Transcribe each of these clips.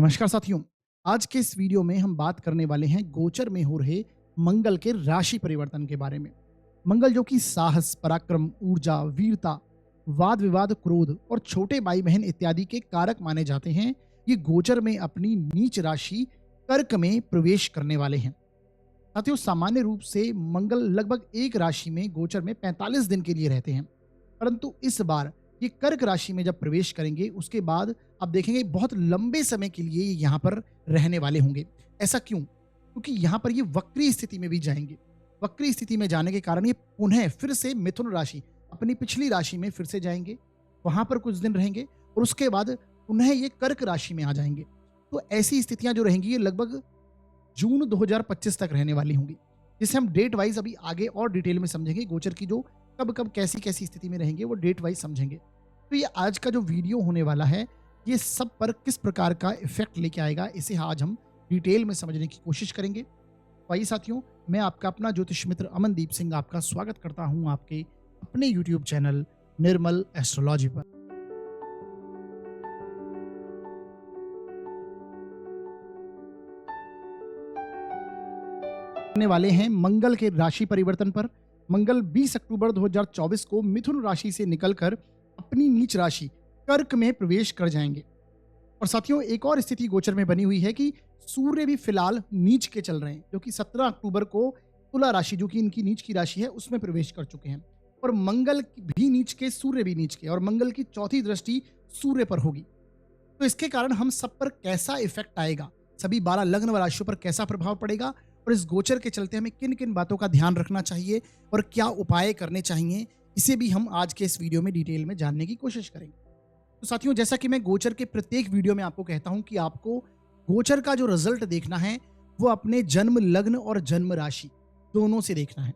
नमस्कार साथियों। आज के इस वीडियो में हम बात करने वाले हैं गोचर में हो रहे मंगल के राशि परिवर्तन के बारे में। मंगल जो कि साहस, पराक्रम, ऊर्जा, वीरता, वाद विवाद, क्रोध और छोटे भाई बहन इत्यादि के कारक माने जाते हैं, ये गोचर में अपनी नीच राशि कर्क में प्रवेश करने वाले हैं। साथियों, सामान्य रूप से मंगल लगभग एक राशि में गोचर में 45 दिन के लिए रहते हैं, परंतु इस बार ये कर्क राशि में जब प्रवेश करेंगे उसके बाद आप देखेंगे बहुत लंबे समय के लिए ये यहाँ पर रहने वाले होंगे। ऐसा क्यों? क्योंकि यहाँ पर ये वक्री स्थिति में भी जाएंगे। वक्री स्थिति में जाने के कारण ये पुनः फिर से मिथुन राशि, अपनी पिछली राशि में फिर से जाएंगे, वहां पर कुछ दिन रहेंगे और उसके बाद पुनः ये कर्क राशि में आ जाएंगे। तो ऐसी स्थितियां जो रहेंगी ये लगभग जून 2025 तक रहने वाली होंगी, जिसे हम डेट वाइज अभी आगे और डिटेल में समझेंगे। गोचर की जो कब कब कैसी कैसी स्थिति में रहेंगे वो डेट वाइज समझेंगे। तो ये आज का जो वीडियो होने वाला है, ये सब पर किस प्रकार का इफेक्ट लेके आएगा, इसे आज हम डिटेल में समझने की कोशिश करेंगे। तो आइए साथियों, मैं आपका अपना ज्योतिष मित्र अमनदीप सिंह आपका स्वागत करता हूं आपके अपने यूट्यूब चैनल निर्मल एस्ट्रोलॉजी पर। करने वाले हैं मंगल के राशि परिवर्तन पर। मंगल 20 अक्टूबर 2024 को मिथुन राशि से निकलकर अपनी नीच राशि कर्क में प्रवेश कर जाएंगे। और साथियों, एक और स्थिति गोचर में बनी हुई है कि सूर्य भी फिलहाल नीच के चल रहे हैं, जो कि 17 अक्टूबर को तुला राशि, जो कि इनकी नीच की राशि है, उसमें प्रवेश कर चुके हैं। और मंगल भी नीच के, सूर्य भी नीच के, और मंगल की चौथी दृष्टि सूर्य पर होगी। तो इसके कारण हम सब पर कैसा इफेक्ट आएगा, सभी 12 लग्न व राशियों पर कैसा प्रभाव पड़ेगा, और इस गोचर के चलते हमें किन किन बातों का ध्यान रखना चाहिए और क्या उपाय करने चाहिए, इसे भी हम आज के इस वीडियो में डिटेल में जानने की कोशिश करेंगे। तो साथियों, जैसा कि मैं गोचर के प्रत्येक वीडियो में आपको कहता हूं कि आपको गोचर का जो रिजल्ट देखना है वो अपने जन्म लग्न और जन्म राशि दोनों से देखना है।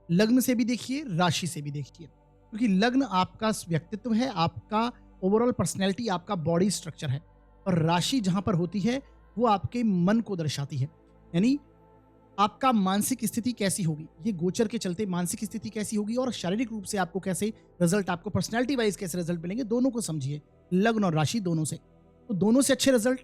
लग्न से भी देखिए, राशि से भी देखिए, क्योंकि लग्न आपका व्यक्तित्व है, आपका ओवरऑल पर्सनैलिटी, आपका बॉडी स्ट्रक्चर है, और राशि जहां पर होती है वो आपके मन को दर्शाती है। यानी आपका मानसिक स्थिति कैसी होगी, ये गोचर के चलते मानसिक स्थिति कैसी होगी और शारीरिक रूप से आपको कैसे रिजल्ट, आपको पर्सनैलिटी वाइज कैसे रिजल्ट मिलेंगे, दोनों को समझिए, लग्न और राशि दोनों से। तो दोनों से अच्छे रिजल्ट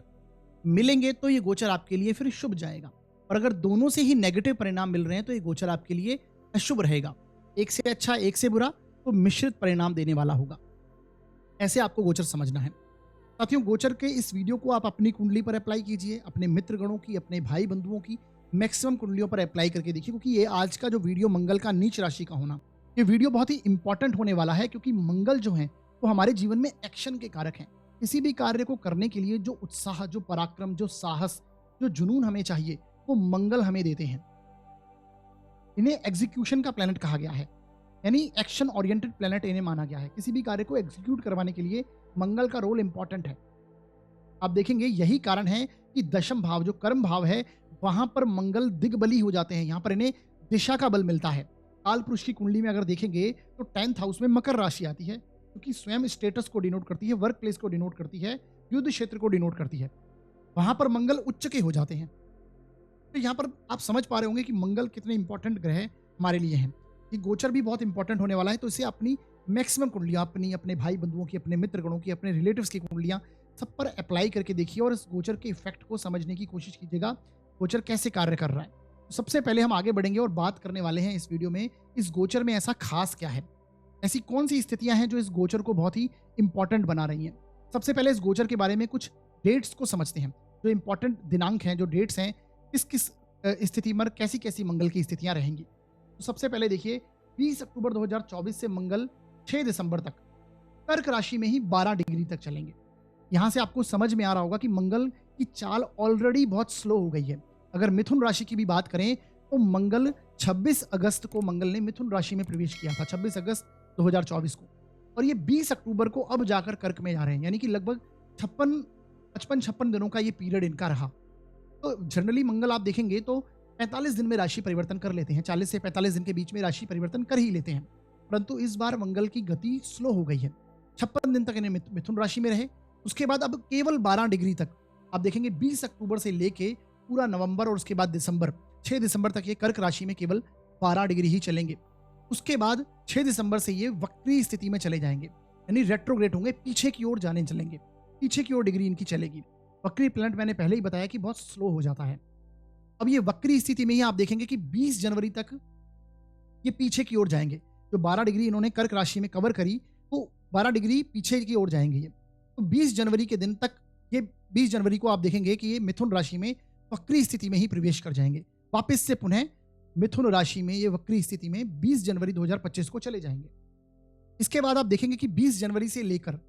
मिलेंगे तो ये गोचर आपके लिए फिर शुभ जाएगा, और अगर दोनों से ही नेगेटिव परिणाम मिल रहे हैं तो ये गोचर आपके लिए अशुभ रहेगा। एक से अच्छा एक से बुरा, तो मिश्रित परिणाम देने वाला होगा। ऐसे आपको गोचर समझना है। साथियों, गोचर के इस वीडियो को आप अपनी कुंडली पर अप्लाई कीजिए, अपने मित्रगणों की, अपने भाई बंधुओं की मैक्सिमम कुंडलियों पर अप्लाई करके देखिए, क्योंकि ये आज का जो वीडियो मंगल का नीच राशि का होना, ये वीडियो बहुत ही इंपॉर्टेंट होने वाला है, क्योंकि मंगल जो है वो हमारे जीवन में एक्शन के कारक हैं। किसी भी कार्य को करने के लिए जो उत्साह, जो पराक्रम, जो साहस, जो जुनून हमें चाहिए, वो मंगल हमें देते हैं। इन्हें एग्जीक्यूशन का प्लैनेट कहा गया है, यानी एक्शन ओरिएंटेड प्लैनेट इन्हें माना गया है। किसी भी कार्य को एग्जीक्यूट करवाने के लिए मंगल का रोल इंपॉर्टेंट है। आप देखेंगे यही कारण है कि दशम भाव, जो कर्म भाव है, वहां पर मंगल दिग्बली हो जाते हैं। यहां पर इन्हें दिशा का बल मिलता है। काल पुरुष की कुंडली में अगर देखेंगे तो 10th हाउस में मकर राशि आती है, क्योंकि स्वयं स्टेटस को डिनोट करती है, वर्क प्लेस को डिनोट करती है, युद्ध क्षेत्र को डिनोट करती है। वहां पर मंगल उच्च के हो जाते हैं। तो यहाँ पर आप समझ पा रहे होंगे कि मंगल कितने इंपॉर्टेंट ग्रह हमारे लिए हैं। ये गोचर भी बहुत इंपॉर्टेंट होने वाला है, तो इसे अपनी मैक्सिमम कुंडलियां, अपनी, अपने भाई बंधुओं की, अपने मित्रगणों की, अपने रिलेटिव्स की कुंडलियां सब पर अप्लाई करके देखिए और इस गोचर के इफेक्ट को समझने की कोशिश कीजिएगा, गोचर कैसे कार्य कर रहा है। तो सबसे पहले हम आगे बढ़ेंगे और बात करने वाले हैं इस वीडियो में, इस गोचर में ऐसा खास क्या है, ऐसी कौन सी स्थितियां हैं जो इस गोचर को बहुत ही इंपॉर्टेंट बना रही हैं। सबसे पहले इस गोचर के बारे में कुछ डेट्स को समझते हैं, जो इंपॉर्टेंट दिनांक हैं, जो डेट्स हैं, किस किस स्थिति में कैसी कैसी मंगल की स्थितियां रहेंगी। तो सबसे पहले देखिए, 20 अक्टूबर 2024 से मंगल 6 दिसंबर तक कर्क राशि में ही 12 डिग्री तक चलेंगे। यहां से आपको समझ में आ रहा होगा कि मंगल की चाल ऑलरेडी बहुत स्लो हो गई है। अगर मिथुन राशि की भी बात करें तो मंगल 26 अगस्त को मंगल ने मिथुन राशि में प्रवेश किया था, 26 अगस्त 2024 को, और ये 20 अक्टूबर को अब जाकर कर्क में जा रहे हैं। यानी कि लगभग 56 दिनों का ये पीरियड इनका रहा। तो जनरली मंगल आप देखेंगे तो 45 दिन में राशि परिवर्तन कर लेते हैं, 40 से 45 दिन के बीच में राशि परिवर्तन कर ही लेते हैं, परंतु इस बार मंगल की गति स्लो हो गई है। 56 दिन तक इन्हें मिथुन राशि में रहे, उसके बाद अब केवल 12 डिग्री तक आप देखेंगे। 20 अक्टूबर से लेके पूरा नवंबर और उसके बाद दिसंबर, 6 दिसंबर तक ये कर्क राशि में केवल 12 डिग्री ही चलेंगे। उसके बाद 6 दिसंबर से ये वक्री स्थिति में चले जाएंगे, यानी रेट्रोग्रेड होंगे, पीछे की ओर जाने चलेंगे, पीछे की ओर डिग्री इनकी चलेगी। वक्री प्लैनेट मैंने पहले ही बताया कि बहुत स्लो हो जाता है। अब ये वक्री स्थिति में ही आप देखेंगे कि 20 जनवरी तक ये पीछे की ओर जाएंगे। जो 12 डिग्री इन्होंने कर्क राशि में कवर करी, तो 12 डिग्री पीछे की ओर जाएंगे ये। तो 20 जनवरी के दिन तक ये 20 जनवरी को आप देखेंगे कि ये मिथुन राशि में वक्री स्थिति में ही प्रवेश कर जाएंगे। वापस से पुनः मिथुन राशि में ये वक्री स्थिति में 20 जनवरी 2025 को चले जाएंगे। इसके बाद आप देखेंगे कि 20 जनवरी से लेकर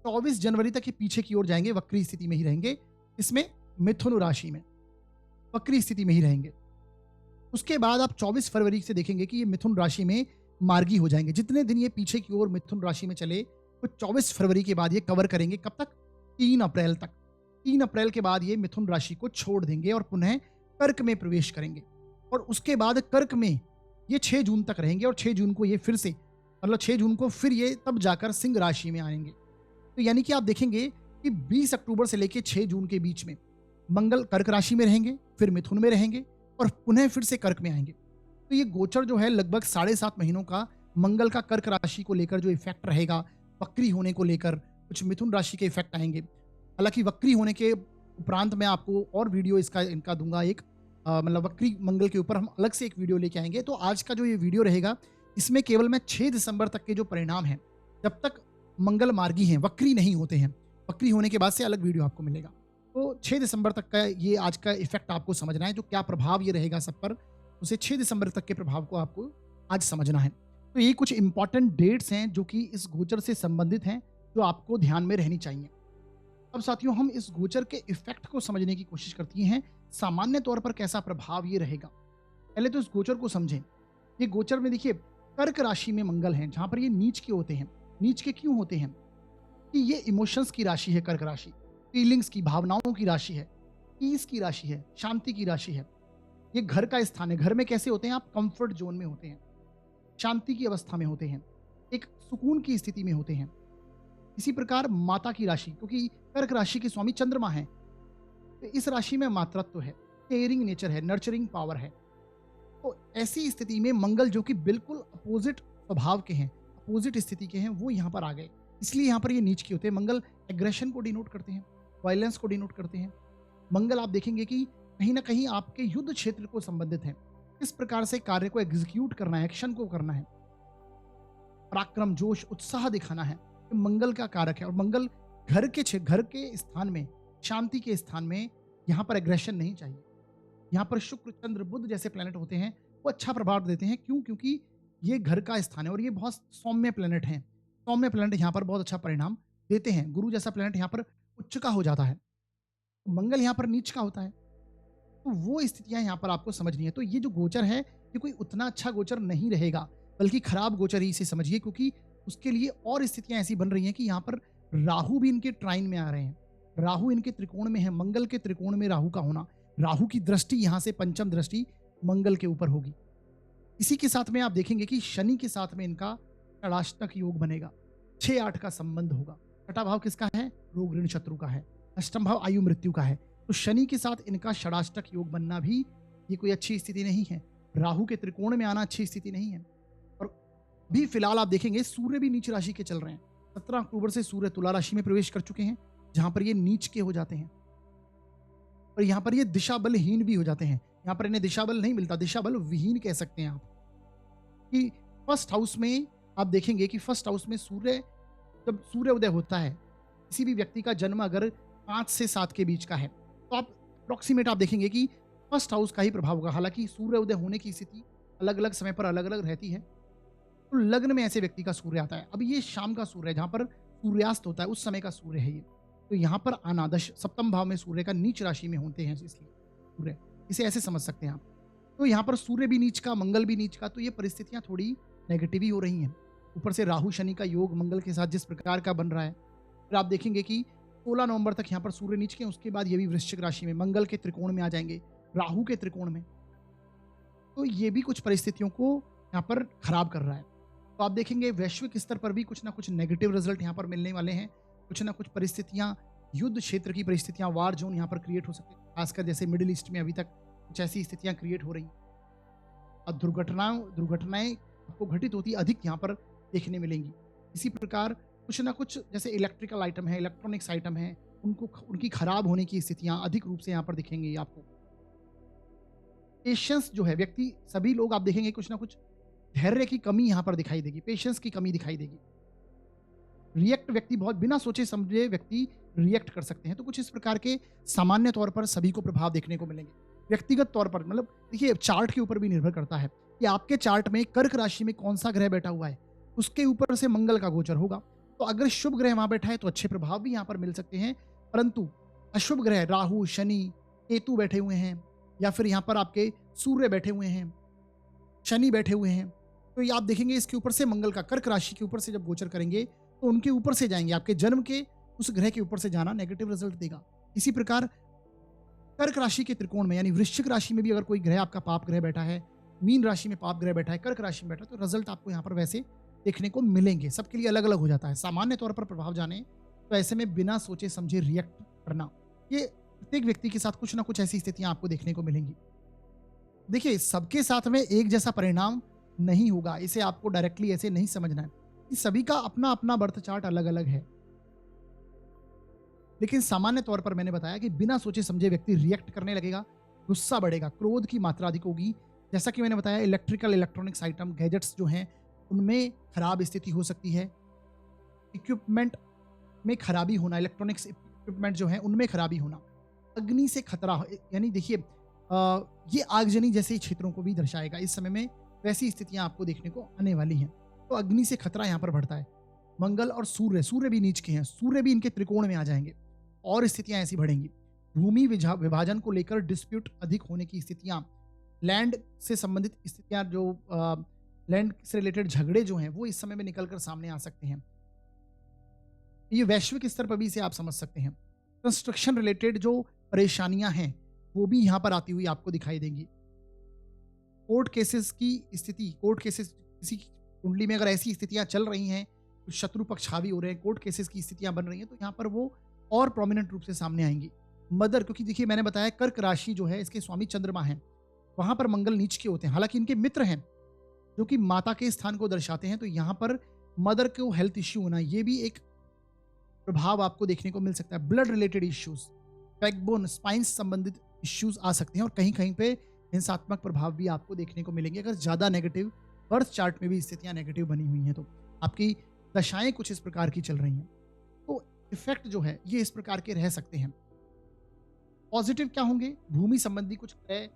24 जनवरी तक ये पीछे की ओर जाएंगे, वक्री स्थिति में ही रहेंगे। इसमें मिथुन राशि में वक्री स्थिति में ही रहेंगे। उसके बाद आप 24 फरवरी से देखेंगे कि ये मिथुन राशि में मार्गी हो जाएंगे। जितने दिन ये पीछे की ओर मिथुन राशि में चले, तो 24 फरवरी के बाद ये कवर करेंगे। कब तक? 3 अप्रैल तक। 3 अप्रैल के बाद ये मिथुन राशि को छोड़ देंगे और पुनः कर्क में प्रवेश करेंगे। और उसके बाद कर्क में ये 6 जून तक रहेंगे और 6 जून को ये फिर से, मतलब 6 जून को फिर ये तब जाकर सिंह राशि में आएंगे। तो यानी कि आप देखेंगे कि 20 अक्टूबर से लेकर 6 जून के बीच में मंगल कर्क राशि में रहेंगे, फिर मिथुन में रहेंगे और पुनः फिर से कर्क में आएंगे। तो ये गोचर जो है लगभग 7.5 महीनों का मंगल का कर्क राशि को लेकर जो इफेक्ट रहेगा, वक्री होने को लेकर कुछ मिथुन राशि के इफेक्ट आएंगे। हालांकि वक्री होने के उपरांत मैं आपको और वीडियो इनका दूंगा एक, मतलब वक्री मंगल के ऊपर हम अलग से एक वीडियो लेके आएंगे। तो आज का जो ये वीडियो रहेगा, इसमें केवल मैं 6 दिसंबर तक के जो परिणाम हैं, जब तक मंगल मार्गी हैं, वक्री नहीं होते हैं, वक्री होने के बाद से अलग वीडियो आपको मिलेगा। तो 6 दिसंबर तक का ये आज का इफेक्ट आपको समझना है, जो क्या प्रभाव ये रहेगा सब पर, उसे 6 दिसंबर तक के प्रभाव को आपको आज समझना है। तो ये कुछ इंपॉर्टेंट डेट्स हैं जो कि इस गोचर से संबंधित हैं, जो आपको ध्यान में रहनी चाहिए। अब साथियों, हम इस गोचर के इफेक्ट को समझने की कोशिश करती हैं, सामान्य तौर पर कैसा प्रभाव ये रहेगा। पहले तो इस गोचर को समझें। ये गोचर में देखिए कर्क राशि में मंगल हैं, जहां पर ये नीच के होते हैं। नीच के क्यों होते हैं? कि ये इमोशंस की राशि है कर्क राशि, फीलिंग्स की, भावनाओं की राशि है, पीस की राशि है, शांति की राशि है। ये घर का स्थान है। घर में कैसे होते हैं? आप कंफर्ट जोन में होते हैं, शांति की अवस्था में होते हैं, एक सुकून की स्थिति में होते हैं। इसी प्रकार माता की राशि, क्योंकि कर्क राशि के स्वामी चंद्रमा है, तो इस राशि में मातृत्व है, केयरिंग नेचर है, नर्चरिंग पावर है। तो ऐसी स्थिति में मंगल, जो कि बिल्कुल अपोजिट स्वभाव के हैं, अपोजिट स्थिति के हैं, वो यहाँ पर आ गए। इसलिए यहाँ पर ये नीच के होते हैं। मंगल एग्रेशन को डिनोट करते हैं, वायलेंस को डिनोट करते हैं। मंगल आप देखेंगे कि कहीं ना कहीं आपके युद्ध क्षेत्र को संबंधित है, किस प्रकार से कार्य को एग्जीक्यूट करना है, एक्शन को करना है, पराक्रम, जोश, उत्साह दिखाना है, ये मंगल का कारक है। और मंगल घर के स्थान में, शांति के स्थान में, यहाँ पर एग्रेशन नहीं चाहिए। यहाँ पर शुक्र, चंद्र, बुध जैसे प्लेनेट होते हैं, वो अच्छा प्रभाव देते हैं। क्यों? क्योंकि ये घर का स्थान है और ये बहुत सौम्य प्लेनेट हैं। सौम्य प्लेनेट यहाँ पर बहुत अच्छा परिणाम देते हैं। गुरु जैसा प्लेनेट यहाँ पर उच्च का हो जाता है, मंगल यहाँ पर नीच का होता है। तो वो स्थितियां यहाँ पर आपको समझनी है। तो ये जो गोचर है, ये कोई उतना अच्छा गोचर नहीं रहेगा, बल्कि खराब गोचर ही इसे समझिए, क्योंकि उसके लिए और स्थितियां ऐसी बन रही हैं कि यहाँ पर राहु भी इनके ट्राइन में आ रहे हैं, राहु इनके त्रिकोण में है। मंगल के त्रिकोण में राहु का होना, राहु की दृष्टि यहाँ से पंचम दृष्टि मंगल के ऊपर होगी। इसी के साथ में आप देखेंगे कि शनि के साथ में इनका षडाष्टक योग बनेगा, 6-8 का संबंध होगा। छठा भाव किसका है? रोग ऋण शत्रु का है। अष्टम भाव आयु मृत्यु का है। तो शनि के साथ इनका षडाष्टक योग बनना भी ये कोई अच्छी स्थिति नहीं है। राहु के त्रिकोण में आना अच्छी स्थिति नहीं है। और भी फिलहाल आप देखेंगे सूर्य भी नीच राशि के चल रहे हैं। 17 अक्टूबर से सूर्य तुला राशि में प्रवेश कर चुके हैं, जहां पर ये नीच के हो जाते हैं और यहाँ पर ये दिशा बलहीन भी हो जाते हैं। यहाँ पर इन्हें दिशा बल नहीं मिलता, दिशा बल विहीन कह सकते हैं आप। कि फर्स्ट हाउस में आप देखेंगे कि फर्स्ट हाउस में सूर्य, जब सूर्य उदय होता है, किसी भी व्यक्ति का जन्म अगर 5 से 7 के बीच का है, तो आप अप्रोक्सीमेट आप देखेंगे कि फर्स्ट हाउस का ही प्रभाव होगा। हालांकि सूर्य उदय होने की स्थिति अलग अलग समय पर अलग अलग रहती है। तो लग्न में ऐसे व्यक्ति का सूर्य आता है। अब ये शाम का सूर्य है, जहां पर सूर्यास्त होता है, उस समय का सूर्य है ये। तो यहाँ पर अनादश सप्तम भाव में सूर्य का नीच राशि में होते हैं, इसलिए सूर्य, इसे ऐसे समझ सकते हैं आप। तो यहाँ पर सूर्य भी नीच का, मंगल भी नीच का, तो ये परिस्थितियां थोड़ी नेगेटिव ही हो रही हैं। ऊपर से राहु शनि का योग मंगल के साथ जिस प्रकार का बन रहा है, फिर आप देखेंगे कि 16 नवंबर तक यहाँ पर सूर्य नीच के, उसके बाद ये भी वृश्चिक राशि में मंगल के त्रिकोण में आ जाएंगे, राहु के त्रिकोण में। तो ये भी कुछ परिस्थितियों को यहाँ पर खराब कर रहा है। तो आप देखेंगे वैश्विक स्तर पर भी कुछ ना कुछ नेगेटिव रिजल्ट यहाँ पर मिलने वाले हैं। कुछ ना कुछ परिस्थितियां, युद्ध क्षेत्र की परिस्थितियां, वार जोन यहाँ पर क्रिएट हो सकते हैं। खासकर जैसे मिडिल ईस्ट में अभी तक कुछ ऐसी स्थितियां क्रिएट हो रही हैं और दुर्घटनाएं आपको घटित होती अधिक यहाँ पर देखने मिलेंगी। इसी प्रकार कुछ ना कुछ जैसे इलेक्ट्रिकल आइटम है, इलेक्ट्रॉनिक्स आइटम है, उनकी खराब होने की स्थितियां अधिक रूप से यहाँ पर दिखेंगी आपको। पेशेंस जो है व्यक्ति, सभी लोग आप देखेंगे कुछ ना कुछ धैर्य की कमी यहाँ पर दिखाई देगी, पेशेंस की कमी दिखाई देगी। रिएक्ट व्यक्ति बहुत बिना सोचे समझे व्यक्ति रिएक्ट कर सकते हैं। तो कुछ इस प्रकार के सामान्य तौर पर सभी को प्रभाव देखने को मिलेंगे। व्यक्तिगत तौर पर मतलब देखिए चार्ट के ऊपर भी निर्भर करता है कि आपके चार्ट में कर्क राशि में कौन सा ग्रह बैठा हुआ है, उसके ऊपर से मंगल का गोचर होगा। तो अगर शुभ ग्रह वहां बैठा है तो अच्छे प्रभाव भी यहाँ पर मिल सकते हैं, परंतु अशुभ ग्रह राहु, शनि, केतु बैठे हुए हैं, या फिर यहाँ पर आपके सूर्य बैठे हुए हैं, शनि बैठे हुए हैं, तो ये आप देखेंगे इसके ऊपर से मंगल का कर्क राशि के ऊपर से जब गोचर करेंगे तो उनके ऊपर से जाएंगे, आपके जन्म के उस ग्रह के ऊपर से जाना नेगेटिव रिजल्ट देगा। इसी प्रकार कर्क राशि के त्रिकोण में यानी वृश्चिक राशि में भी अगर कोई ग्रह आपका पाप ग्रह बैठा है, मीन राशि में पाप ग्रह बैठा है, कर्क राशि में बैठा है, तो रिजल्ट आपको यहाँ पर वैसे देखने को मिलेंगे। सबके लिए अलग अलग हो जाता है। सामान्य तौर पर प्रभाव जाने तो ऐसे में बिना सोचे समझे रिएक्ट करना, ये प्रत्येक व्यक्ति के साथ कुछ ना कुछ ऐसी स्थितियां आपको देखने को मिलेंगी। देखिए सबके साथ में एक जैसा परिणाम नहीं होगा, इसे आपको डायरेक्टली ऐसे नहीं समझना है कि सभी का अपना अपना बर्थ चार्ट अलग अलग है। लेकिन सामान्य तौर पर मैंने बताया कि बिना सोचे समझे व्यक्ति रिएक्ट करने लगेगा, गुस्सा बढ़ेगा, क्रोध की मात्रा अधिक होगी। जैसा कि मैंने बताया इलेक्ट्रिकल इलेक्ट्रॉनिक्स आइटम गैजेट्स जो हैं उनमें खराब स्थिति हो सकती है। इक्विपमेंट में खराबी होना, इलेक्ट्रॉनिक्स इक्विपमेंट जो है उनमें खराबी होना, अग्नि से खतरा यानी देखिए ये आगजनी जैसे क्षेत्रों को भी दर्शाएगा। इस समय में वैसी स्थितियां आपको देखने को आने वाली हैं। तो अग्नि से खतरा यहाँ पर बढ़ता है। मंगल और सूर्य भी नीच के हैं, सूर्य भी इनके त्रिकोण में आ जाएंगे और स्थितियां ऐसी बढ़ेंगी। भूमि विभाजन को लेकर डिस्प्यूट अधिक होने की स्थितियां, लैंड से संबंधित स्थितियां, जो लैंड से रिलेटेड झगड़े जो हैं वो इस समय में निकलकर सामने आ सकते हैं। ये वैश्विक स्तर पर भी इसे आप समझ सकते हैं। कंस्ट्रक्शन रिलेटेड जो परेशानियां हैं वो भी यहाँ पर आती हुई आपको दिखाई देंगी। कोर्ट केसेस की स्थिति, कोर्ट केसेस किसी कुंडली में अगर ऐसी स्थितियां चल रही हैं, कुछ शत्रु पक्ष हावी हो रहे हैं, कोर्ट केसेस की स्थितियां बन रही हैं, तो यहाँ पर वो और प्रोमिनेंट रूप से सामने आएंगी। मदर, क्योंकि देखिए मैंने बताया कर्क राशि जो है इसके स्वामी चंद्रमा हैं, वहां पर मंगल नीच के होते हैं, हालांकि इनके मित्र हैं जो कि माता के स्थान को दर्शाते हैं। तो यहाँ पर मदर को हेल्थ इश्यू होना, ये भी एक प्रभाव आपको देखने को मिल सकता है। Blood related issues, backbone, spine संबंधित इश्यूज आ सकते हैं और कहीं कहीं पे हिंसात्मक प्रभाव भी आपको देखने को मिलेंगे। अगर ज्यादा नेगेटिव बर्थ चार्ट में भी स्थितियां नेगेटिव बनी हुई हैं तो आपकी दशाएं कुछ इस प्रकार की चल रही हैं, तो इफेक्ट जो है ये इस प्रकार के रह सकते हैं। पॉजिटिव क्या होंगे? भूमि संबंधी कुछ क्रय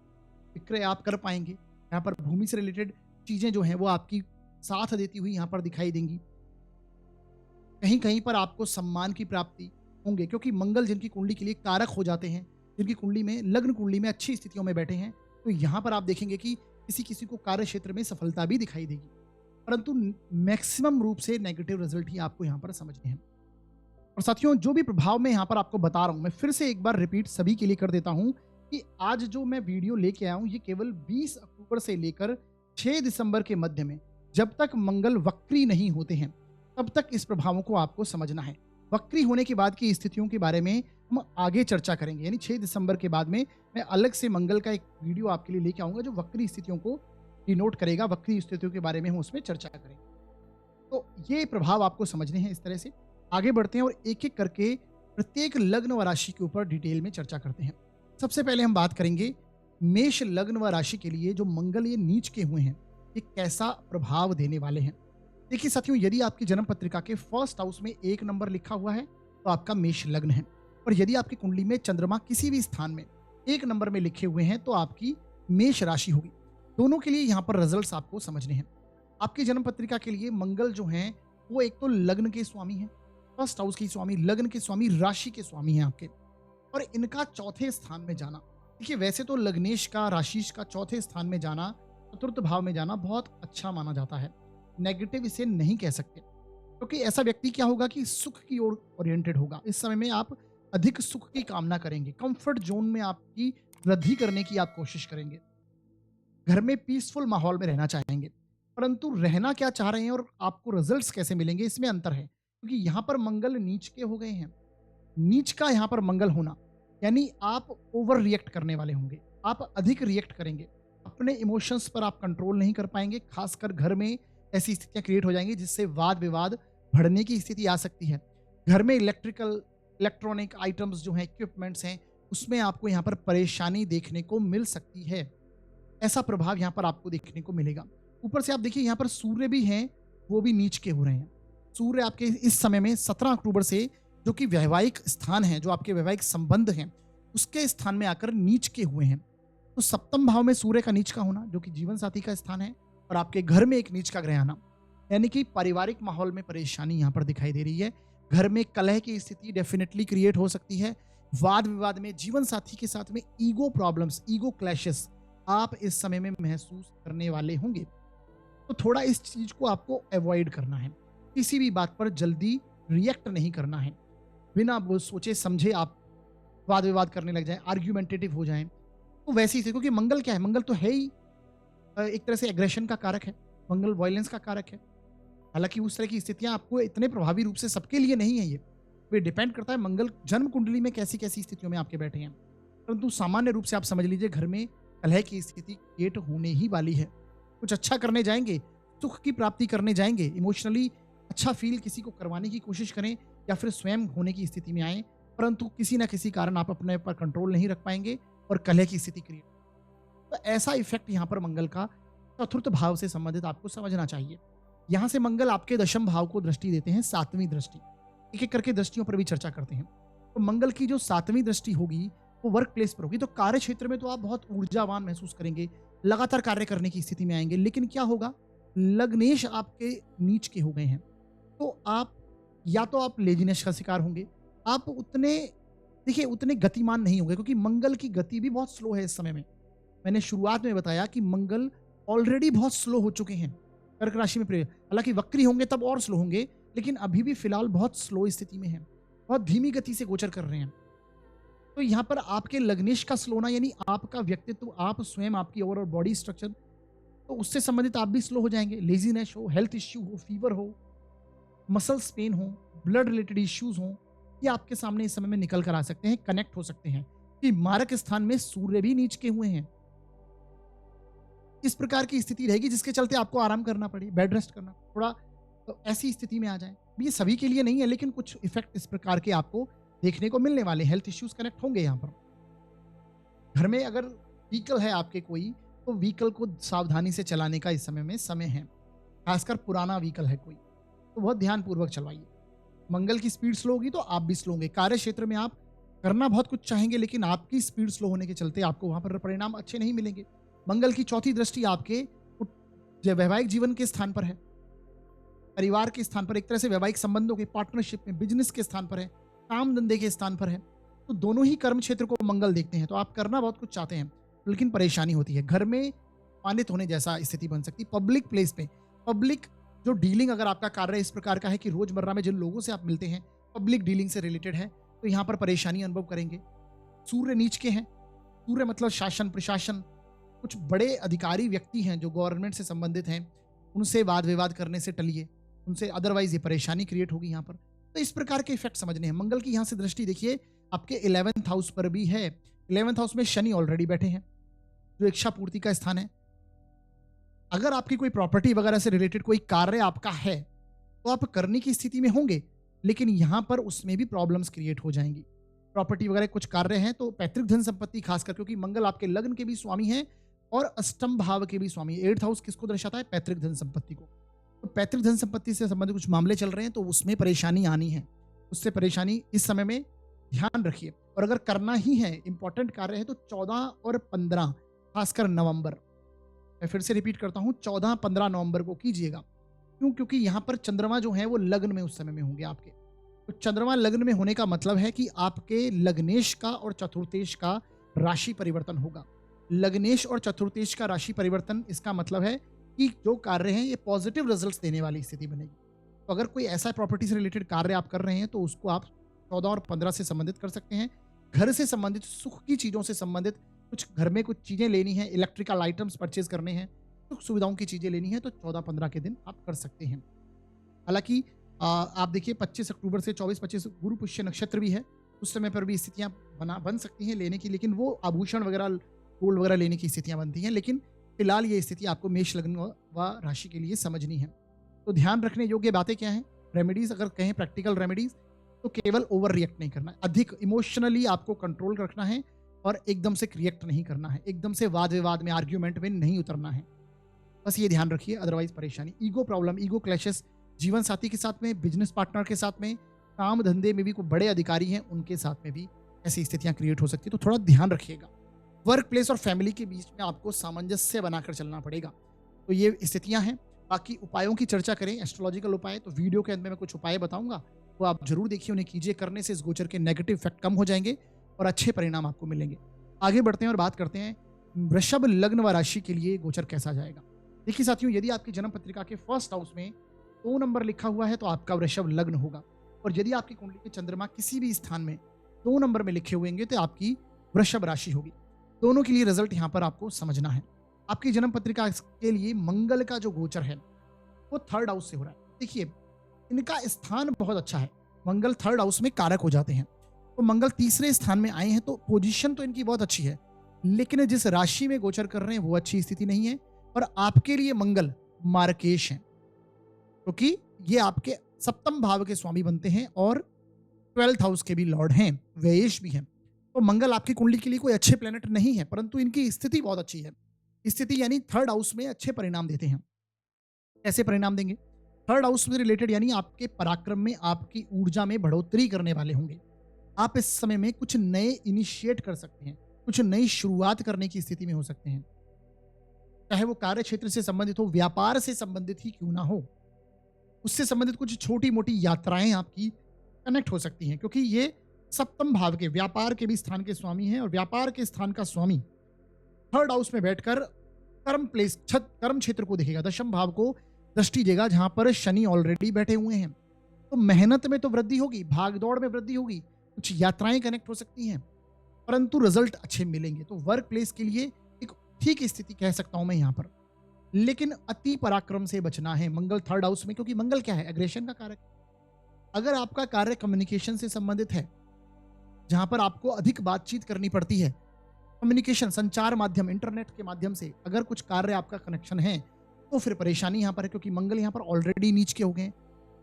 विक्रय आप कर पाएंगे। यहाँ पर भूमि से रिलेटेड चीजें जो हैं वो आपकी साथ देती हुई यहाँ पर दिखाई देंगी। कहीं कहीं पर आपको सम्मान की प्राप्ति होंगे, क्योंकि मंगल जिनकी कुंडली के लिए कारक हो जाते हैं, जिनकी कुंडली में लग्न कुंडली में अच्छी स्थितियों में बैठे हैं, तो यहाँ पर आप देखेंगे कि किसी किसी को कार्य क्षेत्र में सफलता भी दिखाई देगी, परंतु मैक्सिमम रूप से नेगेटिव रिजल्ट ही आपको यहाँ पर समझने हैं। और साथियों जो भी प्रभाव मैं यहाँ पर आपको बता रहा हूँ, मैं फिर से एक बार रिपीट सभी के लिए कर देता हूँ कि आज जो मैं वीडियो लेके आया हूँ ये केवल 20 अक्टूबर से लेकर 6 दिसंबर के मध्य में, जब तक मंगल वक्री नहीं होते हैं तब तक इस प्रभावों को आपको समझना है। वक्री होने के बाद की स्थितियों के बारे में हम आगे चर्चा करेंगे, यानी 6 दिसंबर के बाद में मैं अलग से मंगल का एक वीडियो आपके लिए लेके आऊंगा जो वक्री स्थितियों को डिनोट करेगा, वक्री स्थितियों के बारे में हम उसमें चर्चा करेंगे। तो ये प्रभाव आपको समझने हैं। इस तरह से आगे बढ़ते हैं और एक एक करके प्रत्येक लग्न व राशि के ऊपर डिटेल में चर्चा करते हैं। सबसे पहले हम बात करेंगे मेष लग्न व राशि के लिए जो मंगल ये नीच के हुए हैं, ये कैसा प्रभाव देने वाले हैं। देखिए साथियों, यदि आपकी जन्म पत्रिका के फर्स्ट हाउस में 1 नंबर लिखा हुआ है तो आपका मेष लग्न है, और यदि आपकी कुंडली में चंद्रमा किसी भी स्थान में 1 नंबर में लिखे हुए हैं तो आपकी मेष राशि होगी। दोनों के लिए यहाँ पर रिजल्ट्स आपको समझने हैं। आपकी जन्म पत्रिका के लिए मंगल जो हैं वो एक तो लग्न के स्वामी हैं, फर्स्ट हाउस के स्वामी, लग्न के स्वामी, राशि के स्वामी हैं आपके, और इनका चौथे स्थान में जाना, देखिए वैसे तो लग्नेश का, राशिश का चौथे स्थान में जाना, चतुर्थ भाव में जाना बहुत अच्छा माना जाता है। नेगेटिव इसे नहीं कह सकते, क्योंकि ऐसा व्यक्ति क्या होगा कि सुख की ओर ओरिएंटेड होगा। इस समय में आप अधिक सुख की कामना करेंगे, कंफर्ट जोन में आपकी वृद्धि करने की आप कोशिश करेंगे, घर में पीसफुल माहौल में रहना चाहेंगे। परंतु रहना क्या चाह रहे हैं और आपको रिजल्ट्स कैसे मिलेंगे, इसमें अंतर है, क्योंकि यहाँ पर मंगल नीच के हो गए हैं। नीच का यहाँ पर मंगल होना यानी आप ओवर रिएक्ट करने वाले होंगे, आप अधिक रिएक्ट करेंगे, अपने इमोशंस पर आप कंट्रोल नहीं कर पाएंगे। खासकर घर में ऐसी स्थितियां क्रिएट हो जाएंगी जिससे वाद विवाद बढ़ने की स्थिति आ सकती है। घर में इलेक्ट्रिकल इलेक्ट्रॉनिक आइटम्स जो हैं, इक्विपमेंट्स हैं, उसमें आपको यहाँ पर परेशानी देखने को मिल सकती है। ऐसा प्रभाव यहाँ पर आपको देखने को मिलेगा। ऊपर से आप देखिए यहाँ पर सूर्य भी हैं, वो भी नीच के हो रहे हैं। सूर्य आपके इस समय में 17 अक्टूबर से, जो कि वैवाहिक स्थान है, जो आपके वैवाहिक संबंध हैं, उसके स्थान में आकर नीच के हुए हैं। तो सप्तम भाव में सूर्य का नीच का होना, जो कि जीवन साथी का स्थान है, और आपके घर में एक नीच का ग्रह आना, यानी कि पारिवारिक माहौल में परेशानी यहाँ पर दिखाई दे रही है। घर में कलह की स्थिति डेफिनेटली क्रिएट हो सकती है। वाद विवाद में, जीवन साथी के साथ में ईगो प्रॉब्लम्स, ईगो क्लैशेस आप इस समय में महसूस करने वाले होंगे। तो थोड़ा इस चीज को आपको अवॉइड करना है। किसी भी बात पर जल्दी रिएक्ट नहीं करना है। बिना वो सोचे समझे आप वाद विवाद करने लग जाएं, आर्ग्यूमेंटेटिव हो जाएं, तो वैसे ही से, क्योंकि मंगल क्या है, मंगल तो है ही एक तरह से एग्रेशन का कारक है, मंगल वायलेंस का कारक है। हालांकि उस तरह की स्थितियां आपको इतने प्रभावी रूप से सबके लिए नहीं है, ये डिपेंड करता है मंगल जन्म कुंडली में कैसी कैसी स्थितियों में आपके बैठे हैं। परंतु सामान्य रूप से आप समझ लीजिए, घर में कलह की स्थिति क्रिएट होने ही वाली है। कुछ अच्छा करने जाएंगे, सुख की प्राप्ति करने जाएंगे, इमोशनली अच्छा फील किसी को करवाने की कोशिश करें या फिर स्वयं होने की स्थिति में आए, परंतु किसी ना किसी कारण आप अपने पर कंट्रोल नहीं रख पाएंगे और कलह की स्थिति क्रिएट। तो ऐसा इफेक्ट यहाँ पर मंगल का चतुर्थ भाव से संबंधित आपको समझना चाहिए। यहाँ से मंगल आपके दशम भाव को दृष्टि देते हैं, सातवीं दृष्टि। एक एक करके दृष्टियों पर भी चर्चा करते हैं। तो मंगल की जो सातवीं दृष्टि होगी वो वर्क प्लेस पर होगी। तो कार्य क्षेत्र में तो आप बहुत ऊर्जावान महसूस करेंगे, लगातार कार्य करने की स्थिति में आएंगे। लेकिन क्या होगा, लग्नेश आपके नीच के हो गए हैं, तो आप या तो आप लेजीनेस का शिकार होंगे, आप उतने देखिए उतने गतिमान नहीं होंगे, क्योंकि मंगल की गति भी बहुत स्लो है इस समय में। मैंने शुरुआत में बताया कि मंगल ऑलरेडी बहुत स्लो हो चुके हैं कर्क राशि में हालांकि वक्री होंगे तब और स्लो होंगे, लेकिन अभी भी फिलहाल बहुत स्लो स्थिति में है, बहुत धीमी गति से गोचर कर रहे हैं। तो यहाँ पर आपके लग्नेश का स्लोना, यानी आपका व्यक्तित्व, आप स्वयं, आपकी ओवरऑल बॉडी स्ट्रक्चर, तो उससे संबंधित आप भी स्लो हो जाएंगे। लेजीनेस हो, हेल्थ इश्यू हो, फीवर हो, मसल्स पेन हो, ब्लड रिलेटेड इश्यूज हो, ये आपके सामने इस समय में निकल कर आ सकते हैं, कनेक्ट हो सकते हैं कि मारक स्थान में सूर्य भी नीच के हुए हैं। इस प्रकार की स्थिति रहेगी जिसके चलते आपको आराम करना पड़े, बेड रेस्ट करना, थोड़ा तो ऐसी स्थिति में आ जाए। ये सभी के लिए नहीं है, लेकिन कुछ इफेक्ट इस प्रकार के आपको देखने को मिलने वाले। हेल्थ इश्यूज कनेक्ट होंगे यहाँ पर। घर में अगर व्हीकल है आपके कोई, तो व्हीकल को सावधानी से चलाने का इस समय में समय है। खासकर पुराना व्हीकल है कोई, तो बहुत ध्यानपूर्वक चलवाइए। मंगल की स्पीड स्लो होगी तो आप भी स्लो होंगे। कार्य क्षेत्र में आप करना बहुत कुछ चाहेंगे, लेकिन आपकी स्पीड स्लो होने के चलते आपको वहां पर परिणाम अच्छे नहीं मिलेंगे। मंगल की चौथी दृष्टि आपके वैवाहिक जीवन के स्थान पर है, परिवार के स्थान पर, एक तरह से वैवाहिक संबंधों के, पार्टनरशिप में, बिजनेस के स्थान पर है, काम धंधे के स्थान पर है। तो दोनों ही कर्म क्षेत्र को मंगल देखते हैं। तो आप करना बहुत कुछ चाहते हैं, लेकिन परेशानी होती है। घर में अपमानित होने जैसा स्थिति बन सकती है। पब्लिक प्लेस पे, पब्लिक जो डीलिंग, अगर आपका कार्य इस प्रकार का है कि रोजमर्रा में जिन लोगों से आप मिलते हैं पब्लिक डीलिंग से रिलेटेड है, तो यहाँ पर परेशानी अनुभव करेंगे। सूर्य नीच के हैं, सूर्य मतलब शासन प्रशासन, कुछ बड़े अधिकारी व्यक्ति हैं जो गवर्नमेंट से संबंधित हैं, उनसे वाद विवाद करने से टलिए, उनसे, अदरवाइज ये परेशानी क्रिएट होगी यहाँ पर। तो इस प्रकार के इफेक्ट समझने हैं। मंगल की यहाँ से दृष्टि देखिए आपके 11th हाउस पर भी है। 11th हाउस में शनि ऑलरेडी बैठे हैं, जो इच्छा पूर्ति का स्थान है। अगर आपकी कोई प्रॉपर्टी वगैरह से रिलेटेड कोई कार्य आपका है, तो आप करने की स्थिति में होंगे, लेकिन यहाँ पर उसमें भी प्रॉब्लम्स क्रिएट हो जाएंगी। प्रॉपर्टी वगैरह कुछ कार्य हैं, तो पैतृक धन संपत्ति, खासकर क्योंकि मंगल आपके लग्न के भी स्वामी हैं और अष्टम भाव के भी स्वामी। 8th हाउस किसको दर्शाता है? पैतृक धन संपत्ति को। तो पैतृक धन संपत्ति से संबंधित कुछ मामले चल रहे हैं, तो उसमें परेशानी आनी है। उससे परेशानी इस समय में ध्यान रखिए। और अगर करना ही है, इंपॉर्टेंट कार्य है, तो 14 और 15 खासकर नवंबर, मैं फिर से रिपीट करता हूं, 14-15 नवंबर को कीजिएगा। क्यों? क्योंकि यहां पर चंद्रमा जो है वो लग्न में उस समय में होंगे आपके। तो चंद्रमा लग्न में होने का मतलब है कि आपके लग्नेश का और चतुर्थेश का राशि परिवर्तन होगा। लग्नेश और चतुर्थेश का राशि परिवर्तन, इसका मतलब है कि जो कार्य हैं ये पॉजिटिव रिजल्ट्स देने वाली स्थिति बनेगी। तो अगर कोई ऐसा प्रॉपर्टी से रिलेटेड कार्य आप कर रहे हैं, तो उसको आप 14 और 15 से संबंधित कर सकते हैं। घर से संबंधित, सुख की चीज़ों से संबंधित, कुछ घर में कुछ चीज़ें लेनी है, इलेक्ट्रिकल आइटम्स परचेज करने हैं, सुख सुविधाओं की चीज़ें लेनी है, तो 14-15 के दिन आप कर सकते हैं। हालांकि आप देखिए 25 अक्टूबर से 24-25 गुरु पुष्य नक्षत्र भी है, उस समय पर भी स्थितियाँ बन सकती हैं लेने की, लेकिन वो आभूषण वगैरह, गोल्ड वगैरह लेने की स्थितियाँ बनती हैं। लेकिन फिलहाल ये स्थिति आपको मेष लग्न व राशि के लिए समझनी है। तो ध्यान रखने योग्य बातें क्या हैं? रेमेडीज अगर कहें, प्रैक्टिकल रेमेडीज, तो केवल ओवर रिएक्ट नहीं करना है, अधिक इमोशनली आपको कंट्रोल रखना है और एकदम से रिएक्ट नहीं करना है, एकदम से वाद विवाद में, आर्ग्यूमेंट में नहीं उतरना है। बस ये ध्यान रखिए, अदरवाइज परेशानी। ईगो प्रॉब्लम, ईगो क्लैशेस जीवन साथी के साथ में, बिजनेस पार्टनर के साथ में, काम धंधे में भी कोई बड़े अधिकारी हैं उनके साथ में भी ऐसी स्थितियां क्रिएट हो सकती है, तो थोड़ा ध्यान रखिएगा। वर्क प्लेस और फैमिली के बीच में आपको सामंजस्य बनाकर चलना पड़ेगा। तो ये स्थितियां हैं। बाकी उपायों की चर्चा करें, एस्ट्रोलॉजिकल उपाय, तो वीडियो के अंत में मैं कुछ उपाय बताऊंगा, वो आप जरूर देखिए, उन्हें कीजिए। करने से इस गोचर के नेगेटिव इफेक्ट कम हो जाएंगे और अच्छे परिणाम आपको मिलेंगे। आगे बढ़ते हैं और बात करते हैं वृषभ लग्न व राशि के लिए गोचर कैसा जाएगा। देखिए साथियों, यदि आपकी जन्म पत्रिका के फर्स्ट हाउस में 2 नंबर लिखा हुआ है तो आपका वृषभ लग्न होगा, और यदि आपकी कुंडली के चंद्रमा किसी भी स्थान में 2 नंबर में लिखे हुए होंगे तो आपकी वृषभ राशि होगी। दोनों के लिए रिजल्ट यहाँ पर आपको समझना है। आपकी जन्म पत्रिका के लिए मंगल का जो गोचर है वो 3rd हाउस से हो रहा है। देखिए, इनका स्थान बहुत अच्छा है, मंगल 3rd हाउस में कारक हो जाते हैं, तो मंगल तीसरे स्थान में आए हैं, तो पोजीशन तो इनकी बहुत अच्छी है, लेकिन जिस राशि में गोचर कर रहे हैं वो अच्छी स्थिति नहीं है। और आपके लिए मंगल मार्केश है, क्योंकि ये आपके 7th भाव के स्वामी बनते हैं और 12th हाउस के भी लॉर्ड हैं, व्ययेश भी हैं। तो मंगल आपकी कुंडली के लिए कोई अच्छे प्लेनेट नहीं है, परंतु इनकी स्थिति बहुत अच्छी है। स्थिति यानी 3rd हाउस में अच्छे परिणाम देते हैं। कैसे परिणाम देंगे? 3rd हाउस से रिलेटेड, यानी आपके पराक्रम में, आपकी ऊर्जा में बढ़ोतरी करने वाले होंगे। आप इस समय में कुछ नए इनिशिएट कर सकते हैं, कुछ नई शुरुआत करने की स्थिति में हो सकते हैं, चाहे वो कार्य क्षेत्र से संबंधित हो, व्यापार से संबंधित ही क्यों ना हो, उससे संबंधित कुछ छोटी मोटी यात्राएं आपकी कनेक्ट हो सकती हैं, क्योंकि ये 7th भाव के, व्यापार के भी स्थान के स्वामी हैं, और व्यापार के स्थान का स्वामी 3rd हाउस में बैठकर कर्म क्षेत्र को देखेगा, 10th भाव को दृष्टि देगा, जहां पर शनि ऑलरेडी बैठे हुए हैं। तो मेहनत में तो वृद्धि होगी, भागदौड़ में वृद्धि होगी, कुछ यात्राएं कनेक्ट हो सकती हैं, परंतु रिजल्ट अच्छे मिलेंगे। तो वर्क प्लेस के लिए एक ठीक स्थिति कह सकता हूं मैं यहां पर, लेकिन अति पराक्रम से बचना है। मंगल 3rd हाउस में, क्योंकि मंगल क्या है? एग्रेशन का कारक। अगर आपका कार्य कम्युनिकेशन से संबंधित है, जहां पर आपको अधिक बातचीत करनी पड़ती है, कम्युनिकेशन, संचार माध्यम, इंटरनेट के माध्यम से अगर कुछ कार्य आपका कनेक्शन है, तो फिर परेशानी यहां पर है, क्योंकि मंगल यहां पर ऑलरेडी नीच के हो गए हैं।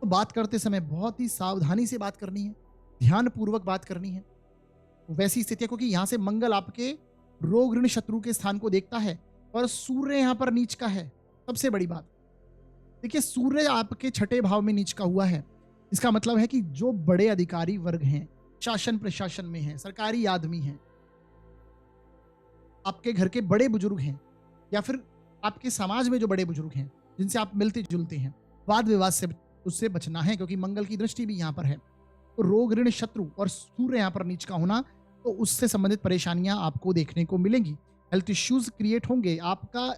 तो बात करते समय बहुत ही सावधानी से बात करनी है, ध्यानपूर्वक बात करनी है। वैसी स्थिति, क्योंकि यहां से मंगल आपके रोग ऋण शत्रु के स्थान को देखता है और सूर्य यहां पर नीच का है। सबसे बड़ी बात देखिए, सूर्य आपके 6ठे भाव में नीच का हुआ है। इसका मतलब है कि जो बड़े अधिकारी वर्ग हैं, शासन प्रशासन में हैं, सरकारी आदमी हैं, आपके घर के बड़े बुजुर्ग हैं, या फिर आपके समाज में जो बड़े बुजुर्ग हैं जिनसे आप मिलते जुलते हैं, वाद विवाद से उससे बचना है, क्योंकि मंगल की दृष्टि भी यहाँ पर है। तो रोग ऋण शत्रु और सूर्य यहाँ पर नीच का होना, तो उससे संबंधित परेशानियां आपको देखने को मिलेंगी। हेल्थ इश्यूज क्रिएट होंगे, आपका